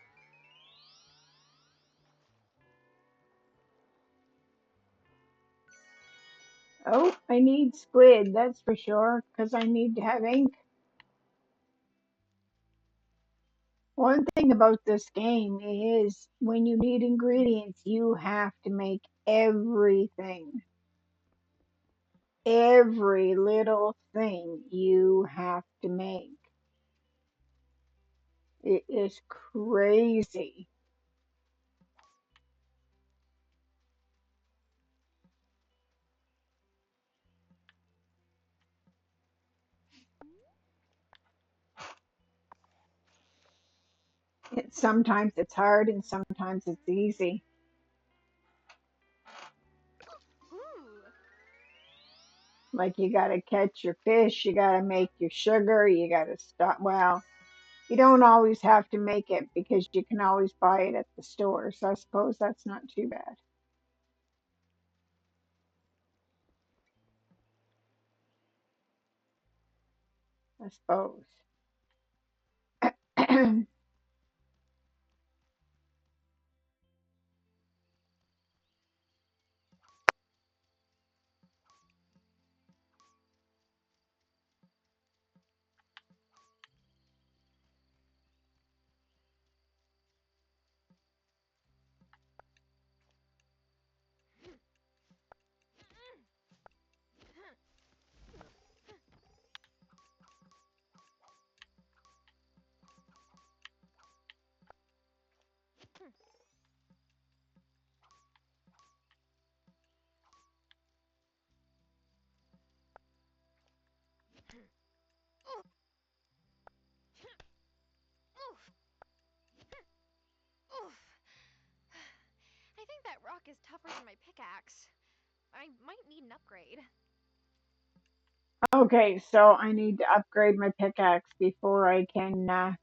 oh, I need squid, that's for sure, because I need to have ink. One thing about this game is when you need ingredients, you have to make everything. Every little thing you have to make. It is crazy. Sometimes it's hard and sometimes it's easy. Ooh. Like you got to catch your fish, you got to make your sugar, you got to stop. Well, you don't always have to make it because you can always buy it at the store. So I suppose that's not too bad. I suppose. is tougher than my pickaxe. I might need an upgrade. Okay, so I need to upgrade my pickaxe before I can.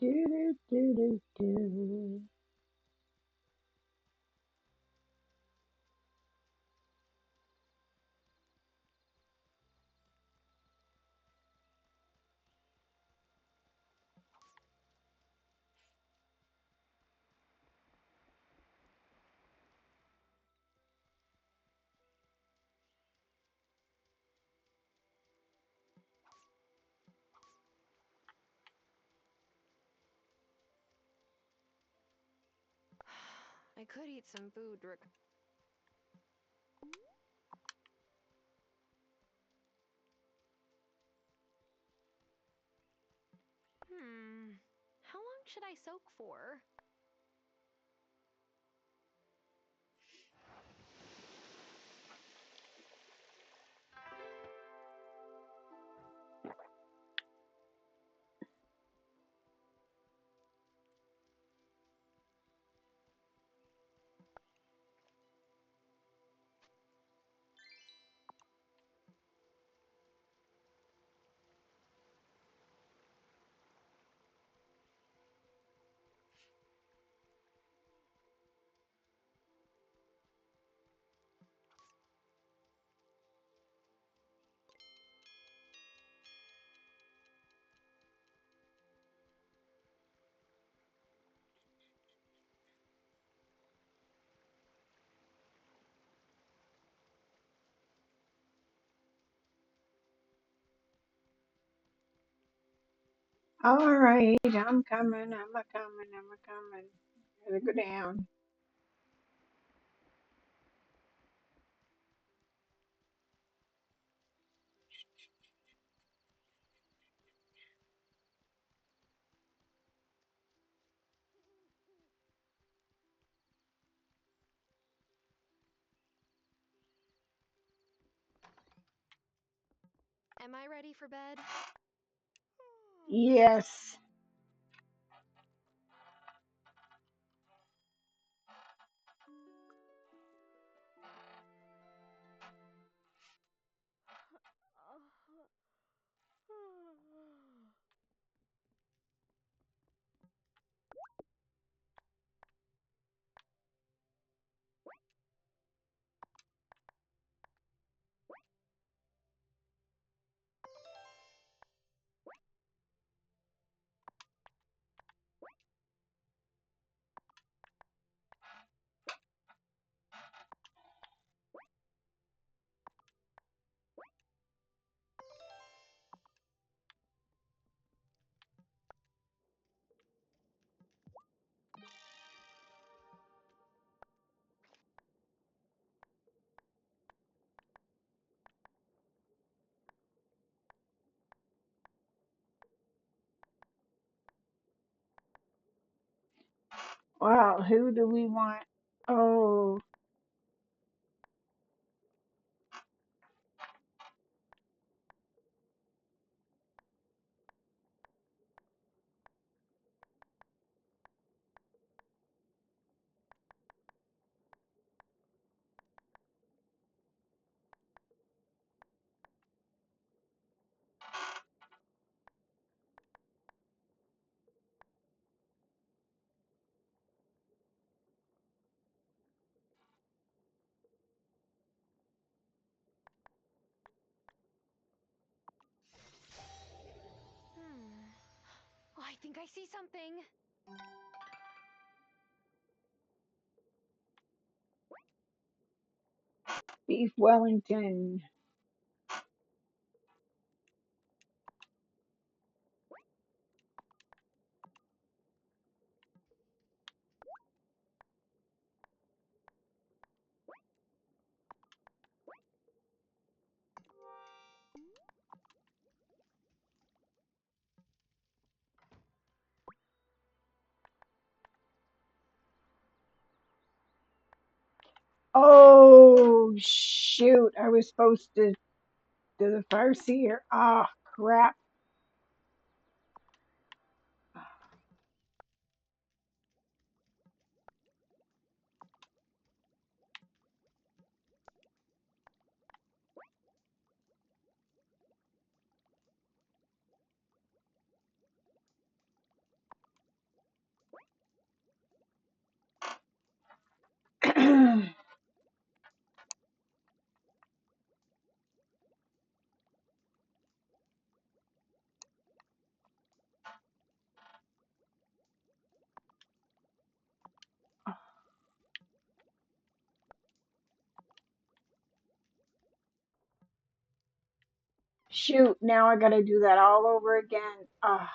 Do, do, do, do. I could eat some food. How long should I soak for? All right, I'm coming. I'm a coming. I'm a coming. Gotta go down. Am I ready for bed? Yes. Well, who do we want? Oh, think I see something. Beef Wellington. Oh, shoot. I was supposed to do the farseer. Ah, crap. Shoot, now I gotta do that all over again. Ah.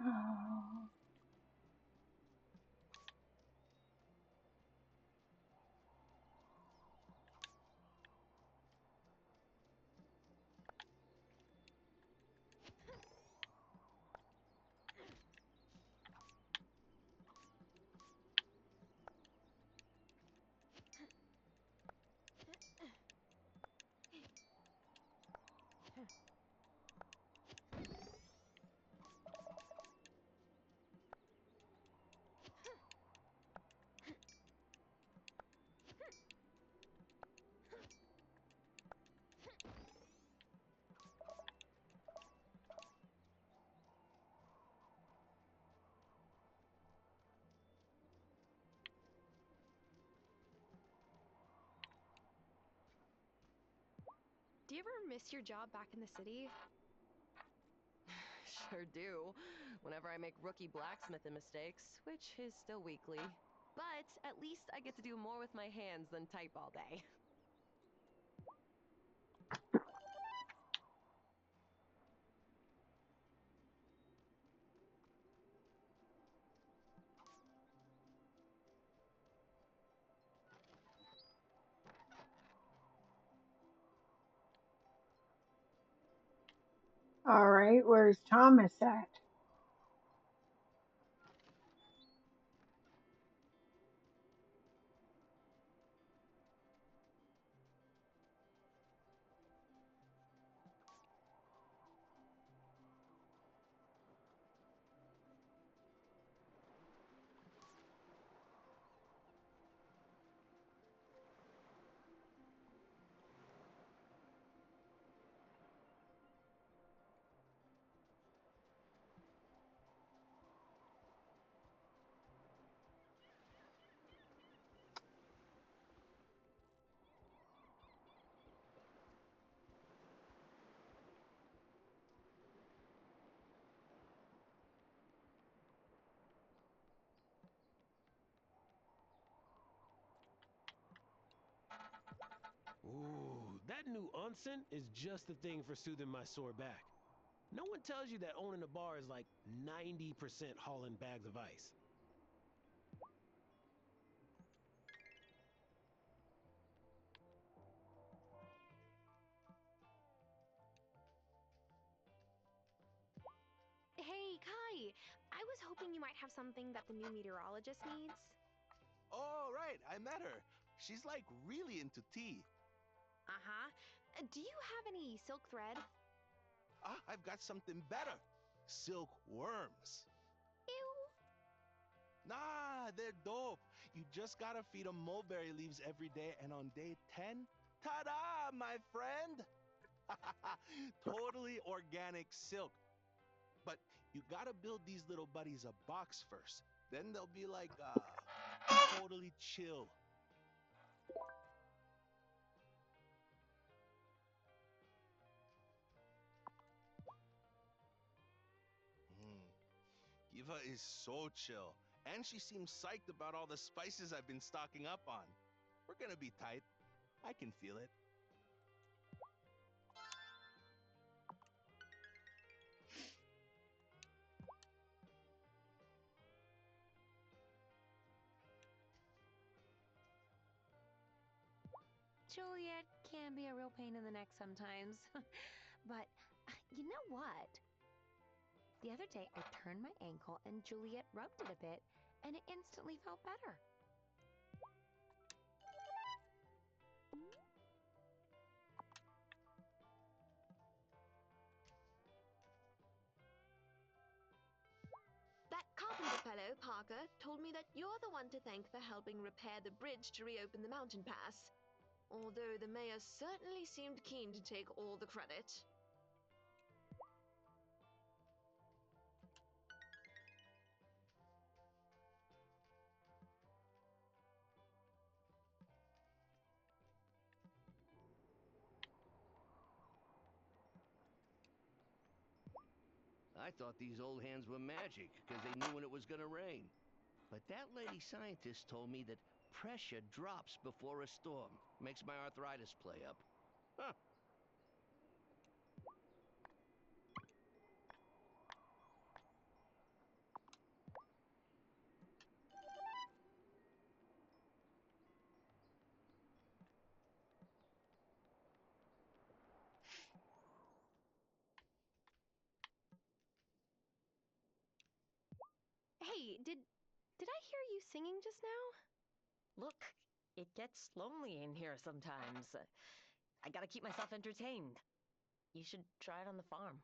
Oh. Do you ever miss your job back in the city? Sure do. Whenever I make rookie blacksmithing mistakes, which is still weekly. But at least I get to do more with my hands than type all day. All right, where's Thomas at? Ooh, that new onsen is just the thing for soothing my sore back. No one tells you that owning a bar is like 90% hauling bags of ice. Hey, I was hoping you might have something that the new meteorologist needs. Oh, right, I met her. She's like really into tea. Uh-huh. Do you have any silk thread? Ah, I've got something better. Silk worms. Ew. Nah, they're dope. You just gotta feed them mulberry leaves every day, and on day 10, ta-da, my friend! Totally organic silk. But you gotta build these little buddies a box first. Then they'll be like, totally chill. Eva is so chill. And she seems psyched about all the spices I've been stocking up on. We're gonna be tight. I can feel it. Juliet can be a real pain in the neck sometimes. But you know what? The other day I turned my ankle and Juliet rubbed it a bit and it instantly felt better. That carpenter fellow, Parker, told me that you're the one to thank for helping repair the bridge to reopen the mountain pass. Although the mayor certainly seemed keen to take all the credit. I thought these old hands were magic because they knew when it was going to rain. But that lady scientist told me that pressure drops before a storm. Makes my arthritis play up. Huh. Hey, did I hear you singing just now? Look, it gets lonely in here sometimes. I gotta keep myself entertained. You should try it on the farm.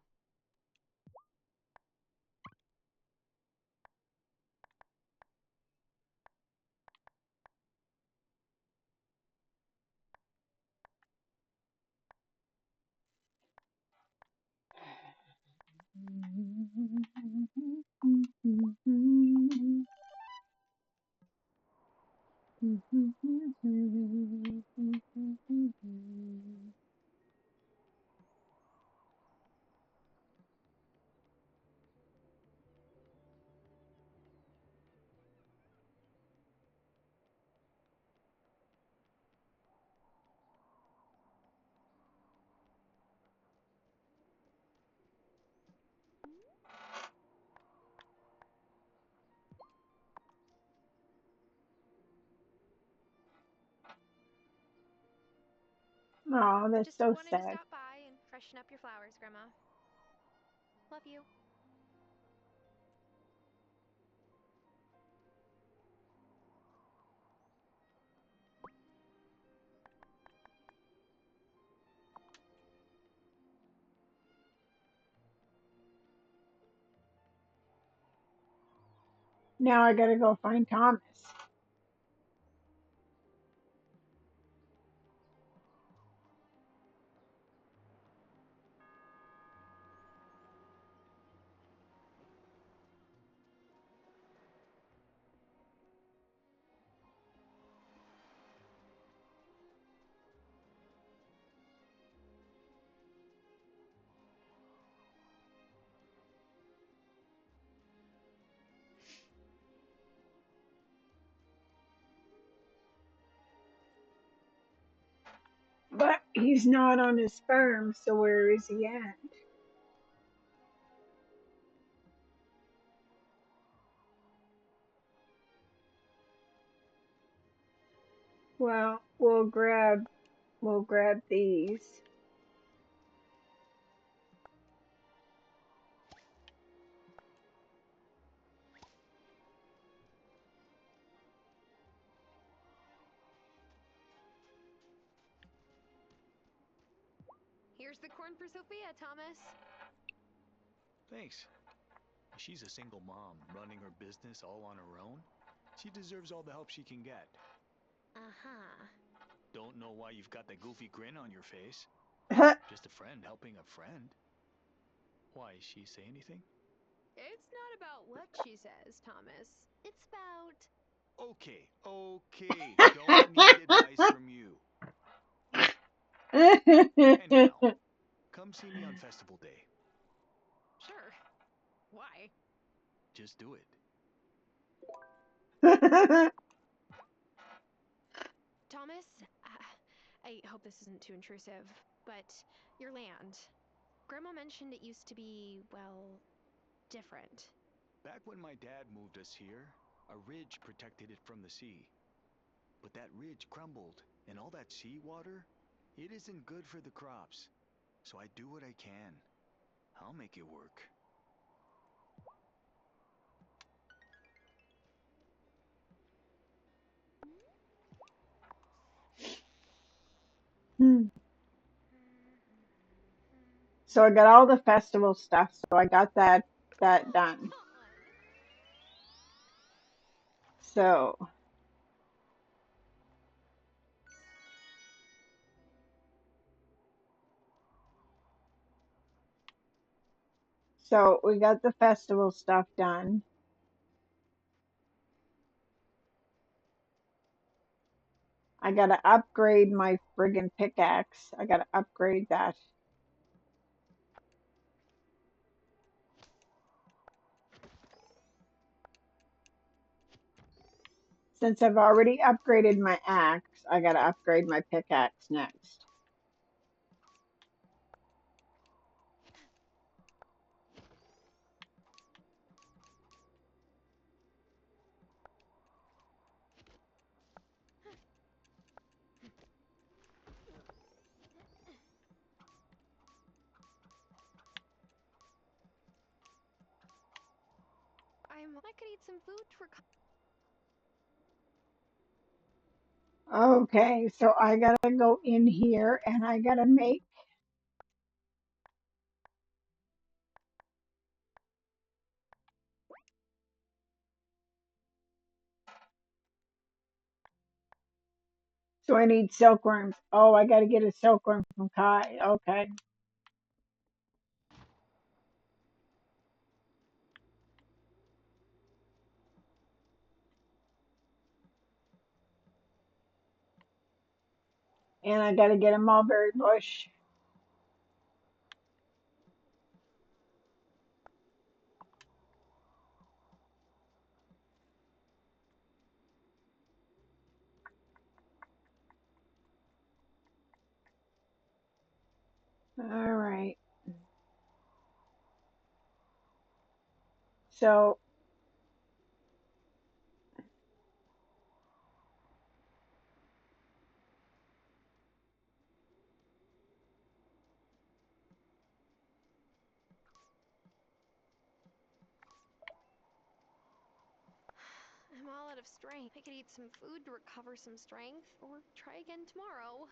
Oh, that's Just so wanted to sad. stop by and freshen up your flowers, Grandma. Love you. Now I gotta go find Thomas. But he's not on his farm, so where is he at? Well, we'll grab these. Here's the corn for Sophia, Thomas. Thanks. She's a single mom running her business all on her own. She deserves all the help she can get. Uh-huh. Don't know why you've got that goofy grin on your face. Just a friend helping a friend. Why, she say anything? It's not about what she says, Thomas. It's about... Okay. Don't need advice from you. Anyhow, come see me on festival day. Sure. Why? Just do it. Thomas, I hope this isn't too intrusive, but your land. Grandma mentioned it used to be, well, different. Back when my dad moved us here, a ridge protected it from the sea. But that ridge crumbled, and all that seawater, it isn't good for the crops. So I do what I can. I'll make it work. So I got all the festival stuff, so I got that done. So we got the festival stuff done. I gotta upgrade my friggin' pickaxe. I gotta upgrade that. Since I've already upgraded my axe, I gotta upgrade my pickaxe next. I could eat some food to recover. Okay, so I gotta go in here and I gotta make so I need silkworms. Oh, I gotta get a silkworm from Kai. Okay. And I gotta get a mulberry bush. All right. So I'm all out of strength. I could eat some food to recover some strength, or try again tomorrow.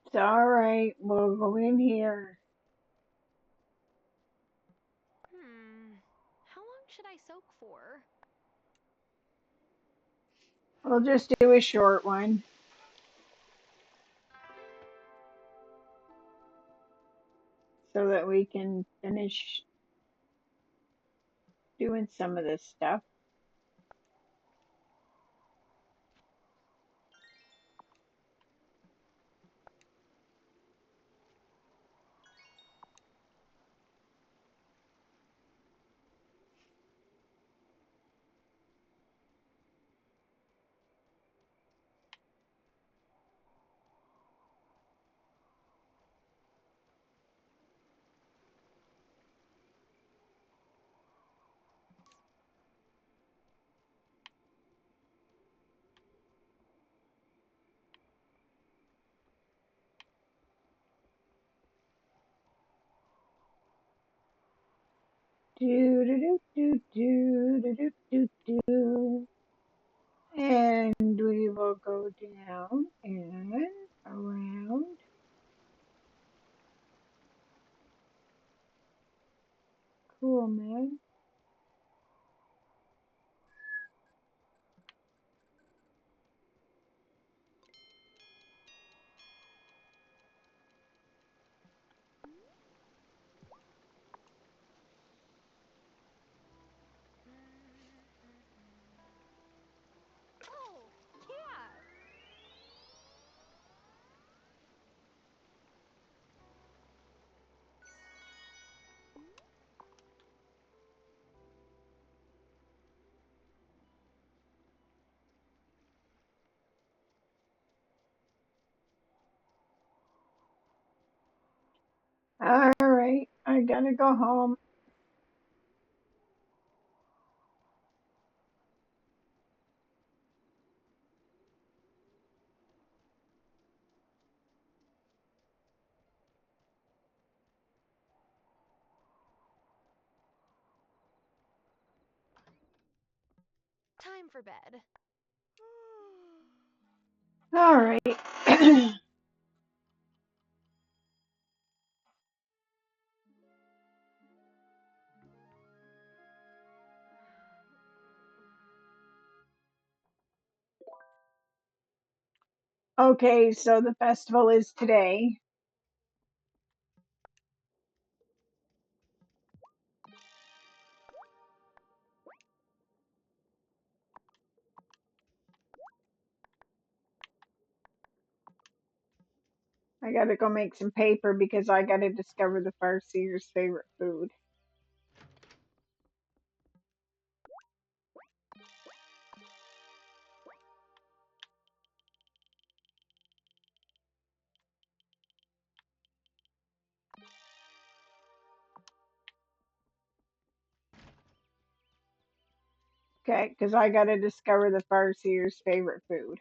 it's all right. We'll go in here. How long should I soak for? We'll just do a short one. So that we can finish doing some of this stuff. Do do do do do do do do. And we will go down and around. Cool, man. Oh, yeah. All right, I gotta go home. Time for bed. All right. Okay, so the festival is today. I gotta go make some paper because I gotta discover the Farseer's favorite food. Okay, because I gotta discover the Farseer's favorite food.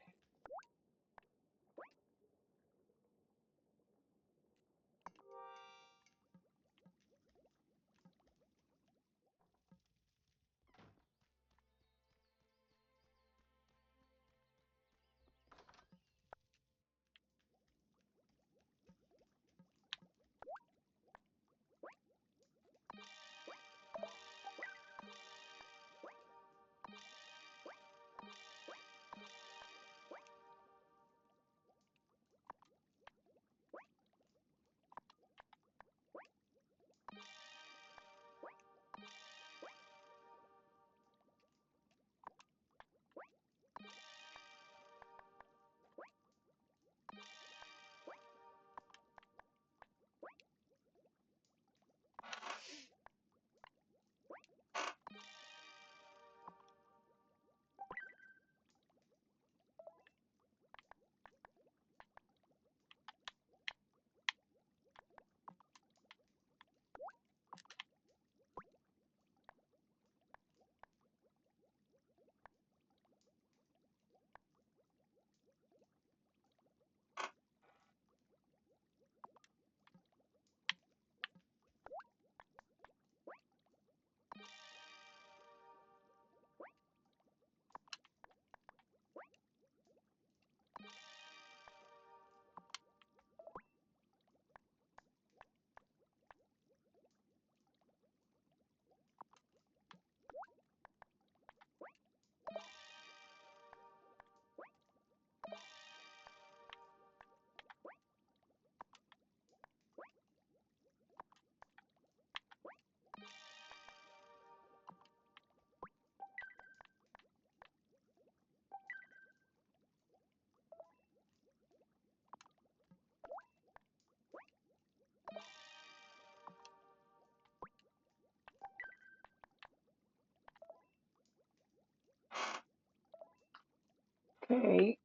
Okay.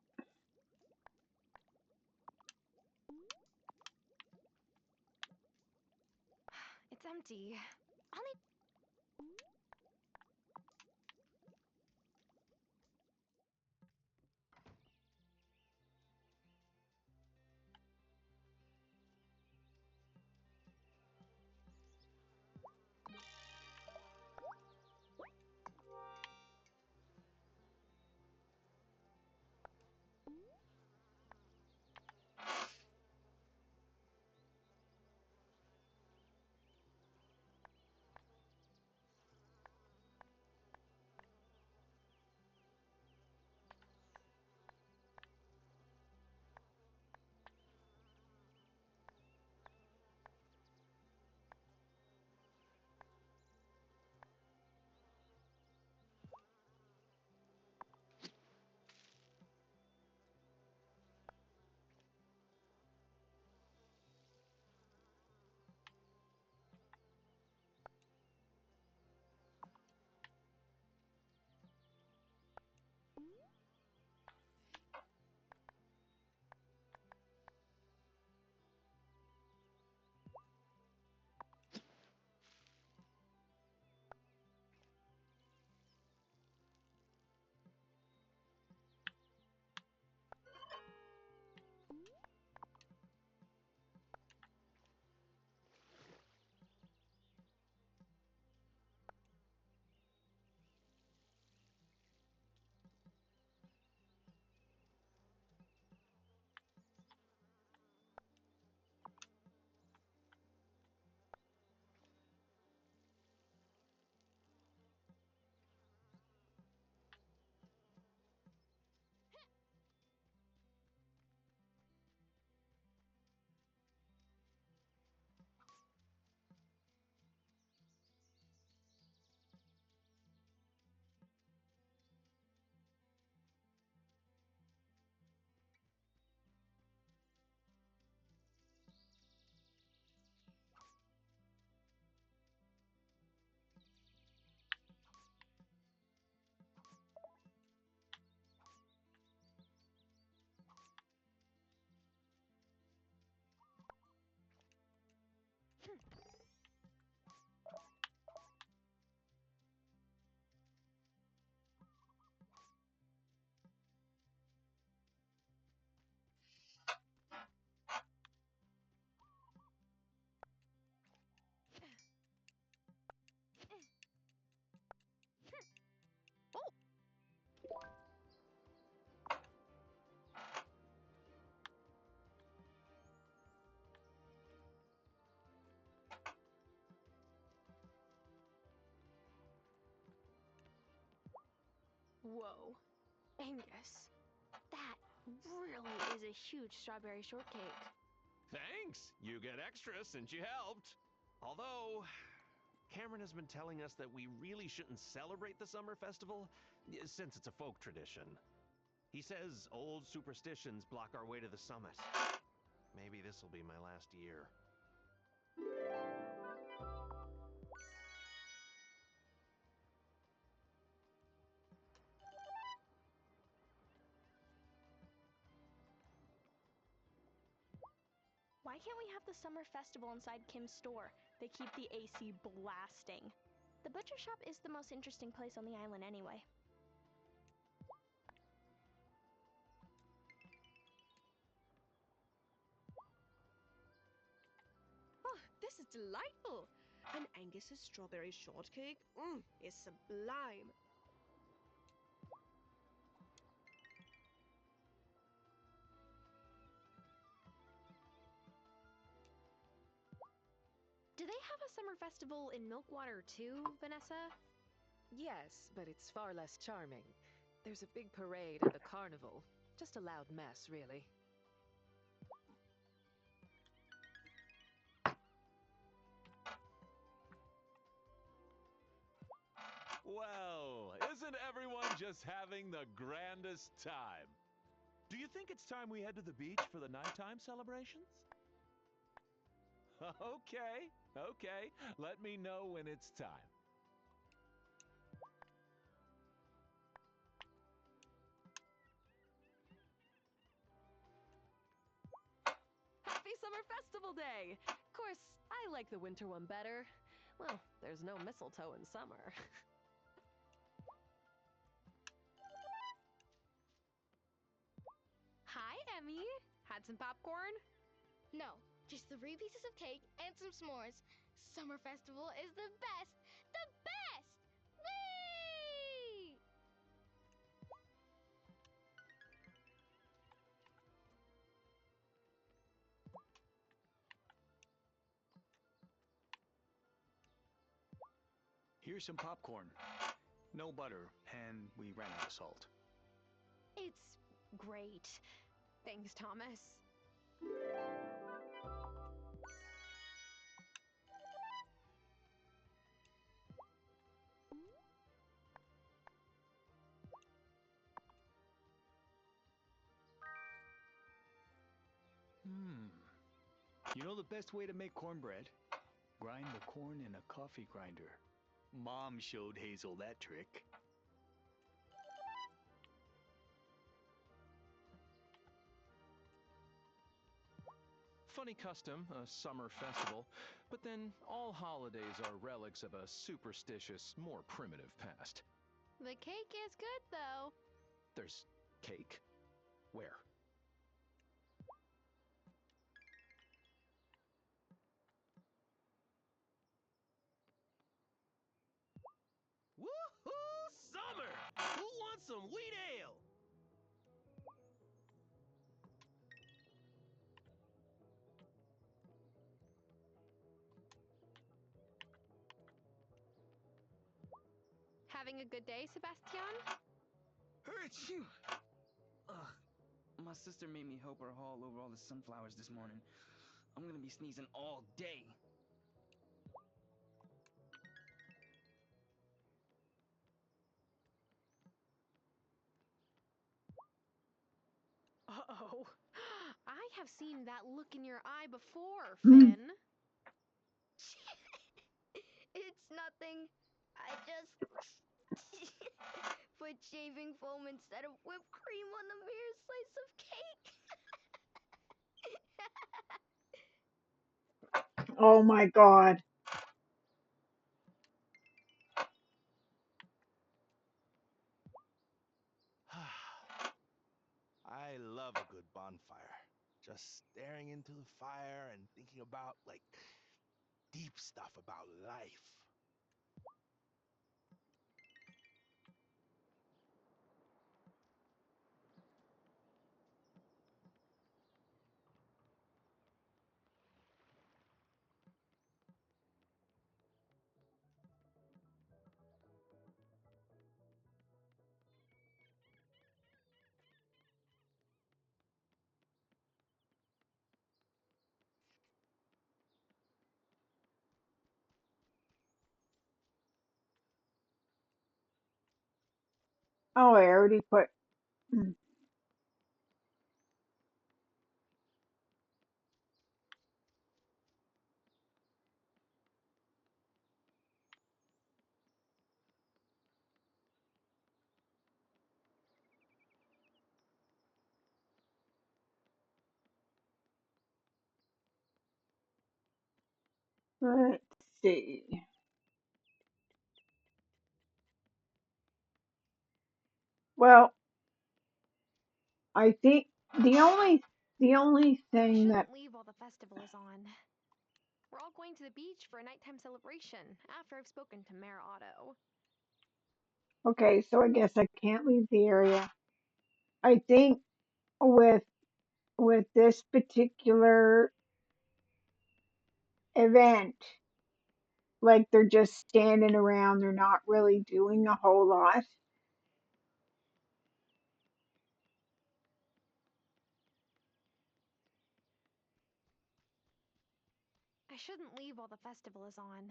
It's empty. I'll need. Whoa. Angus, that really is a huge strawberry shortcake. Thanks! You get extras since you helped. Although, Cameron has been telling us that we really shouldn't celebrate the summer festival, since it's a folk tradition. He says old superstitions block our way to the summit. Maybe this will be my last year. Why can't we have the summer festival inside Kim's store? They keep the AC blasting. The butcher shop is the most interesting place on the island anyway. Oh, this is delightful! And Angus's strawberry shortcake is sublime. Do they have a summer festival in Milkwater too, Vanessa? Yes, but it's far less charming. There's a big parade and a carnival. Just a loud mess, really. Well, isn't everyone just having the grandest time? Do you think it's time we head to the beach for the nighttime celebrations? Okay. Let me know when it's time. Happy Summer Festival Day! Of course, I like the winter one better. Well, there's no mistletoe in summer. Hi, Emmy. Had some popcorn? No, just 3 pieces of cake and some s'mores. Summer festival is the best! The best! Whee! Here's some popcorn. No butter, and we ran out of salt. It's great. Thanks, Thomas. You know the best way to make cornbread? Grind the corn in a coffee grinder. Mom showed Hazel that trick. Funny custom, a summer festival, but then all holidays are relics of a superstitious, more primitive past. The cake is good, though. There's cake? Where? Woohoo! Summer! Who wants some wheat ale? Having a good day, Sebastian? Achoo! Ugh. My sister made me help her haul over all the sunflowers this morning. I'm gonna be sneezing all day. Uh-oh. I have seen that look in your eye before, Mm. Finn. It's nothing. I just put shaving foam instead of whipped cream on the mere slice of cake. Oh my God. I love a good bonfire. Just staring into the fire and thinking about, like, deep stuff about life. Oh, I already put. mm, Let's see. Well, I think the only I thing that shouldn't leave while the festival is on. We're all going to the beach for a nighttime celebration after I've spoken to Mayor Otto. okay, so I guess I can't leave the area. I think with with this particular event, like they're just standing around, they're not really doing a whole lot. I shouldn't leave while the festival is on.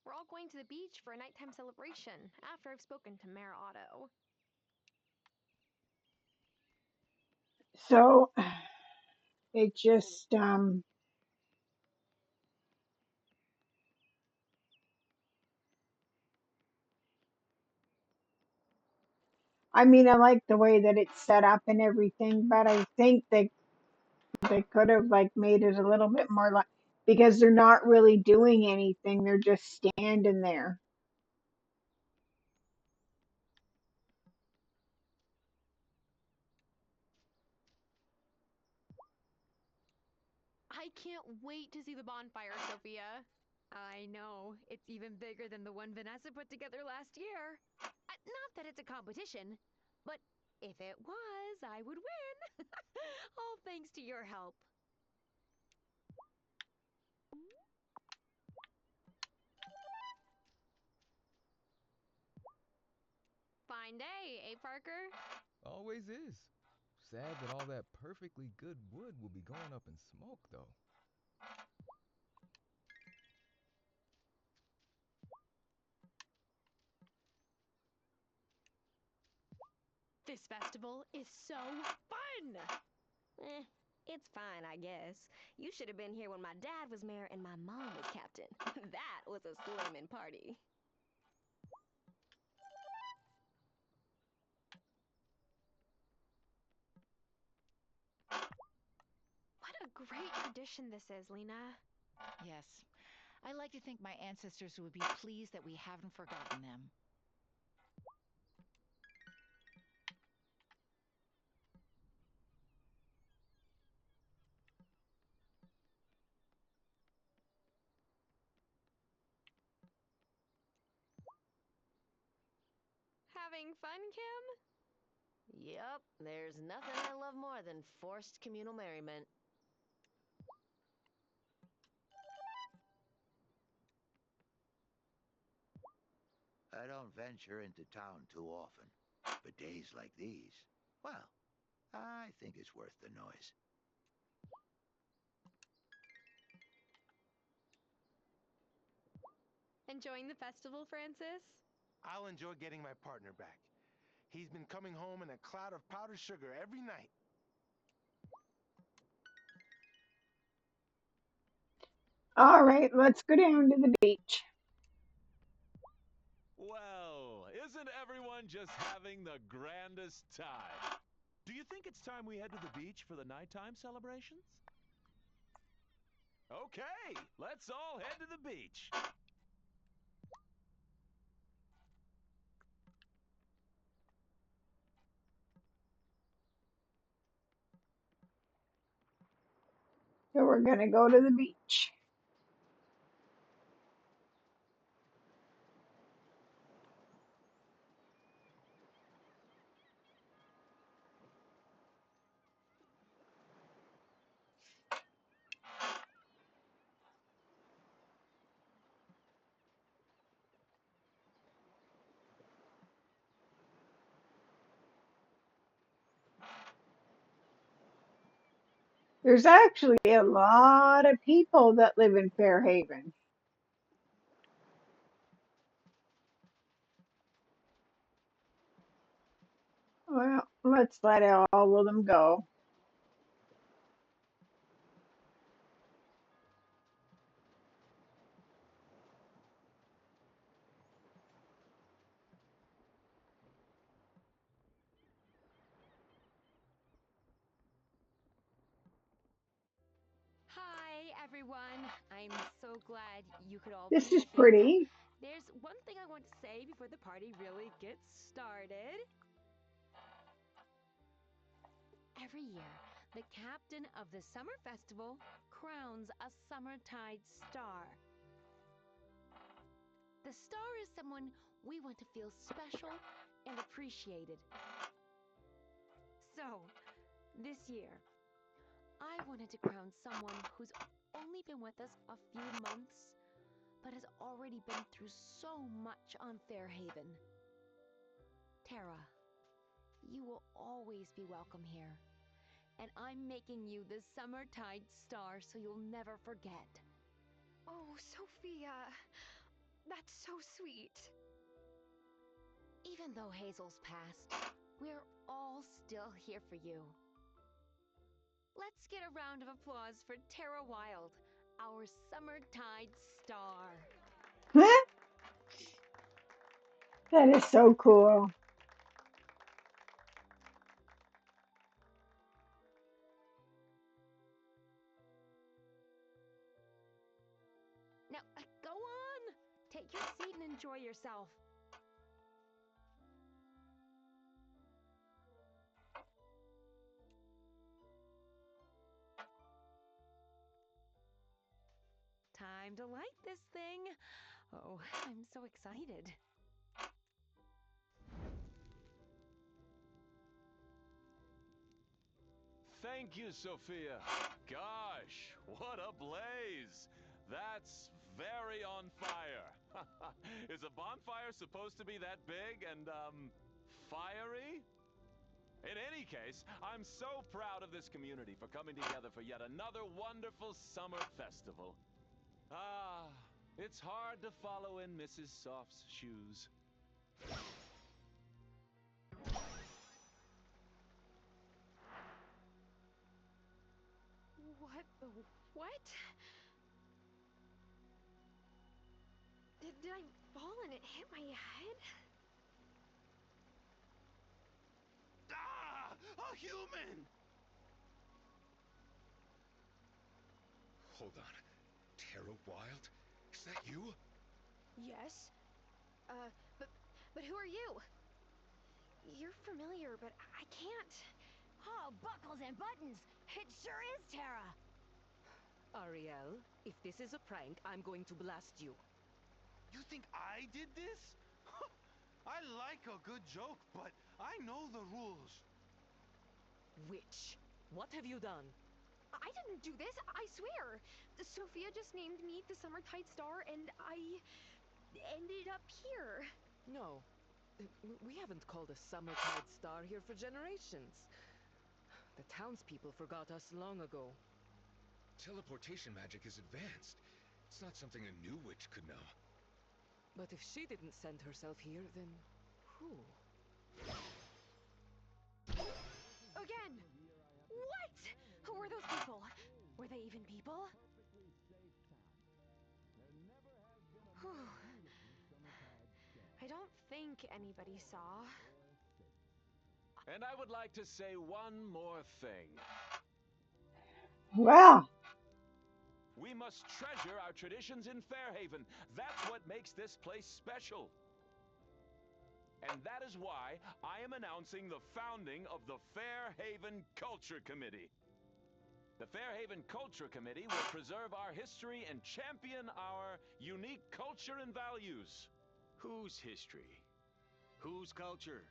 We're all going to the beach for a nighttime celebration after I've spoken to Mayor Otto. So it just I mean, I like the way that it's set up and everything, but I think they could have like made it a little bit more like because they're not really doing anything, they're just standing there. I can't wait to see the bonfire, Sophia. I know, it's even bigger than the one Vanessa put together last year. Not that it's a competition, but if it was, I would win. All thanks to your help. Fine day, eh, Parker? Always is. Sad that all that perfectly good wood will be going up in smoke, though. This festival is so fun! Eh, it's fine, I guess. You should have been here when my dad was mayor and my mom was captain. That was a slammin' party. What a great tradition this is, Lena. Yes. I like to think my ancestors would be pleased that we haven't forgotten them. Having fun, Kim? Yup, there's nothing I love more than forced communal merriment. I don't venture into town too often, but days like these, well, I think it's worth the noise. Enjoying the festival, Francis? I'll enjoy getting my partner back. He's been coming home in a cloud of powdered sugar every night. All right, let's go down to the beach. Well, isn't everyone just having the grandest time? Do you think it's time we head to the beach for the nighttime celebrations? Okay, let's all head to the beach. So we're gonna go to the beach. There's actually a lot of people that live in Fairhaven. Well, let's let all of them go. Hi, everyone. I'm so glad you could all This be is here. pretty. There's one thing I want to say before the party really gets started. Every year, the captain of the summer festival crowns a summertide star. The star is someone we want to feel special and appreciated. So, this year, I wanted to crown someone who's only been with us a few months, but has already been through so much on Fairhaven. Tara, you will always be welcome here. And I'm making you the Summertide Star so you'll never forget. Oh, Sophia. That's so sweet. Even though Hazel's passed, we're all still here for you. Let's get a round of applause for Tara Wylde, our Summertide Star. That is so cool. Now, go on! Take your seat and enjoy yourself. Time to light this thing. Oh, I'm so excited. Thank you, Sophia. Gosh, what a blaze. That's very on fire. Is a bonfire supposed to be that big and, fiery? In any case, I'm so proud of this community for coming together for yet another wonderful summer festival. Ah, it's hard to follow in Mrs. Soft's shoes. What the what? Did I fall and it hit my head? Ah! A human! Hold on. Tara Wylde? Is that you? Yes. Uh, but who are you? You're familiar, but I can't. Oh, buckles and buttons! It sure is Tara! Ariel, if this is a prank, I'm going to blast you. You think I did this? I like a good joke, but I know the rules. Witch, what have you done? I didn't do this, I swear. Sophia just named me the Summertide Star, and I ended up here. No, we haven't called a Summertide Star here for generations. The townspeople forgot us long ago. Teleportation magic is advanced. It's not something a new witch could know. But if she didn't send herself here, then who? Again! What? Who were those people? Were they even people? Whew. I don't think anybody saw. And I would like to say one more thing. Well, We must treasure our traditions in Fairhaven. That's what makes this place special. And that is why I am announcing the founding of the Fairhaven Culture Committee. The Fairhaven Culture Committee will preserve our history and champion our unique culture and values. Whose history? Whose culture?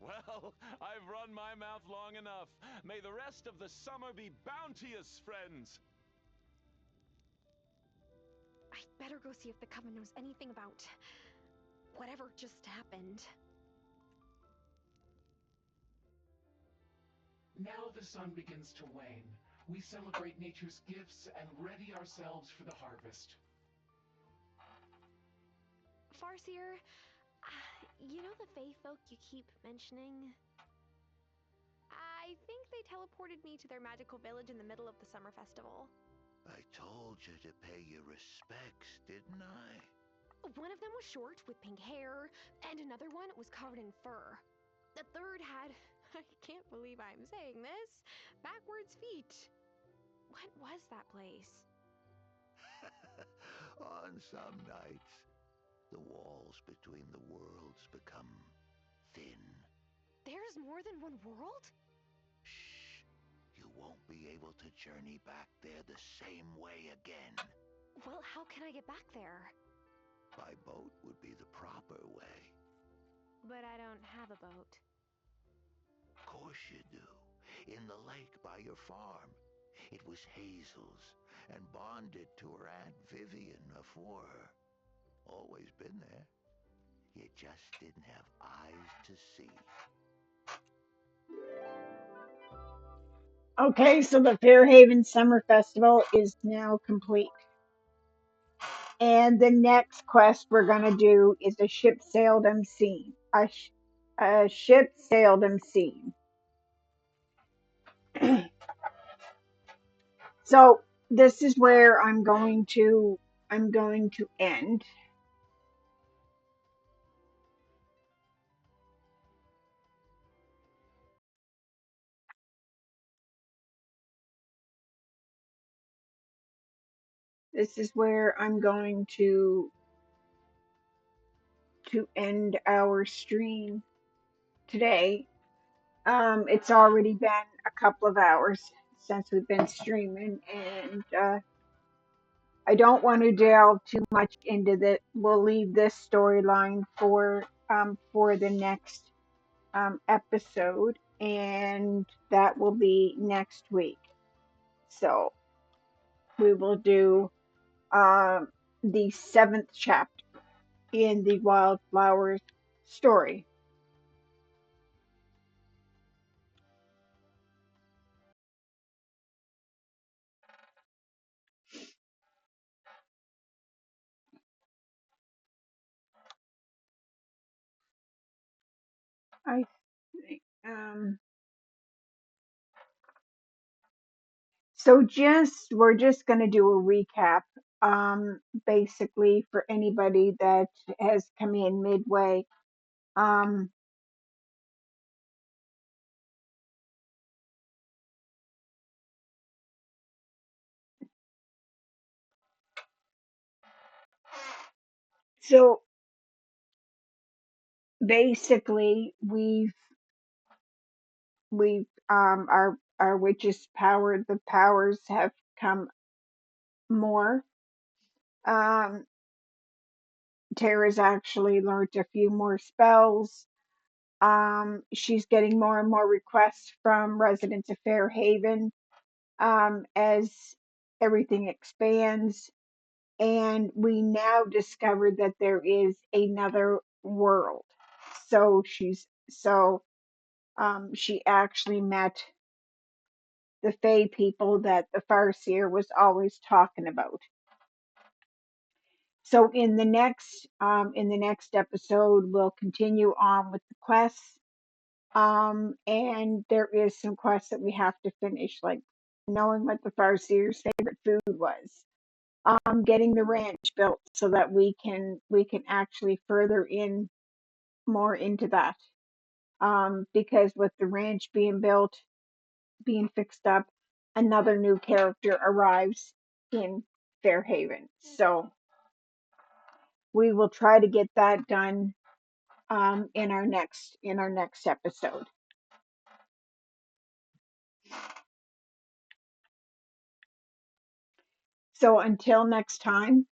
Well, I've run my mouth long enough. May the rest of the summer be bounteous, friends. I better go see if the Coven knows anything about whatever just happened. Now the sun begins to wane. We celebrate nature's gifts and ready ourselves for the harvest. Farseer, you know the Fae folk you keep mentioning? teleported me to their magical village in the middle of the summer festival. I told you to pay your respects, didn't I? One of them was short with pink hair, and another one was covered in fur. The third had, I can't believe I'm saying this, backwards feet. What was that place? On some nights, the walls between the worlds become thin. There's more than one world? Shh. You won't be able to journey back there the same way again. Well, how can I get back there? By boat would be the proper way. But I don't have a boat. Of course you do. In the lake by your farm. It was Hazel's and bonded to her Aunt Vivian afore her. Always been there. You just didn't have eyes to see. Okay, so the Fairhaven Summer Festival is now complete. And the next quest we're going to do is a ship sailed scene. A ship sailed scene. So this is where I'm going to end. This is where I'm going to end our stream today. It's already been a couple of hours since we've been streaming, and I don't want to delve too much into that. We'll leave this storyline for the next episode, and that will be next week. So we will do the 7th chapter in the Wildflowers story. I think. So we're just going to do a recap, basically for anybody that has come in midway. Um, so basically our witches power, the powers have come more. Tara's actually learned a few more spells. She's getting more and more requests from residents of Fairhaven as everything expands. And we now discovered that there is another world. So she actually met the Fae people that the Farseer was always talking about. So in the next episode, we'll continue on with the quests. And there is some quests that we have to finish, like knowing what the Farseer's favorite food was. Getting the ranch built so that we can actually further in more into that. Because with the ranch being built, being fixed up, another new character arrives in Fairhaven. So we will try to get that done in our next episode. So until next time,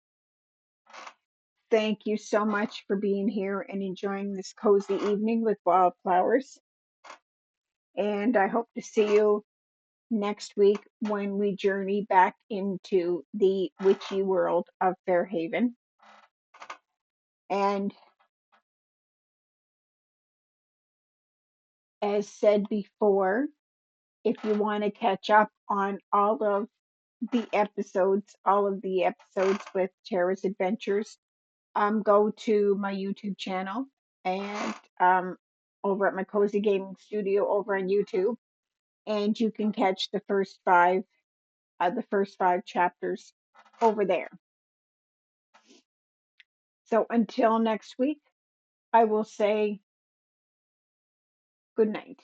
thank you so much for being here and enjoying this cozy evening with Wildflowers. And I hope to see you next week when we journey back into the witchy world of Fairhaven. And as said before, if you want to catch up on all of the episodes with Tara's Adventures, go to my YouTube channel and over at my Cozy Gaming Studio over on YouTube. and you can catch the first 5 chapters over there. So until next week, I will say good night.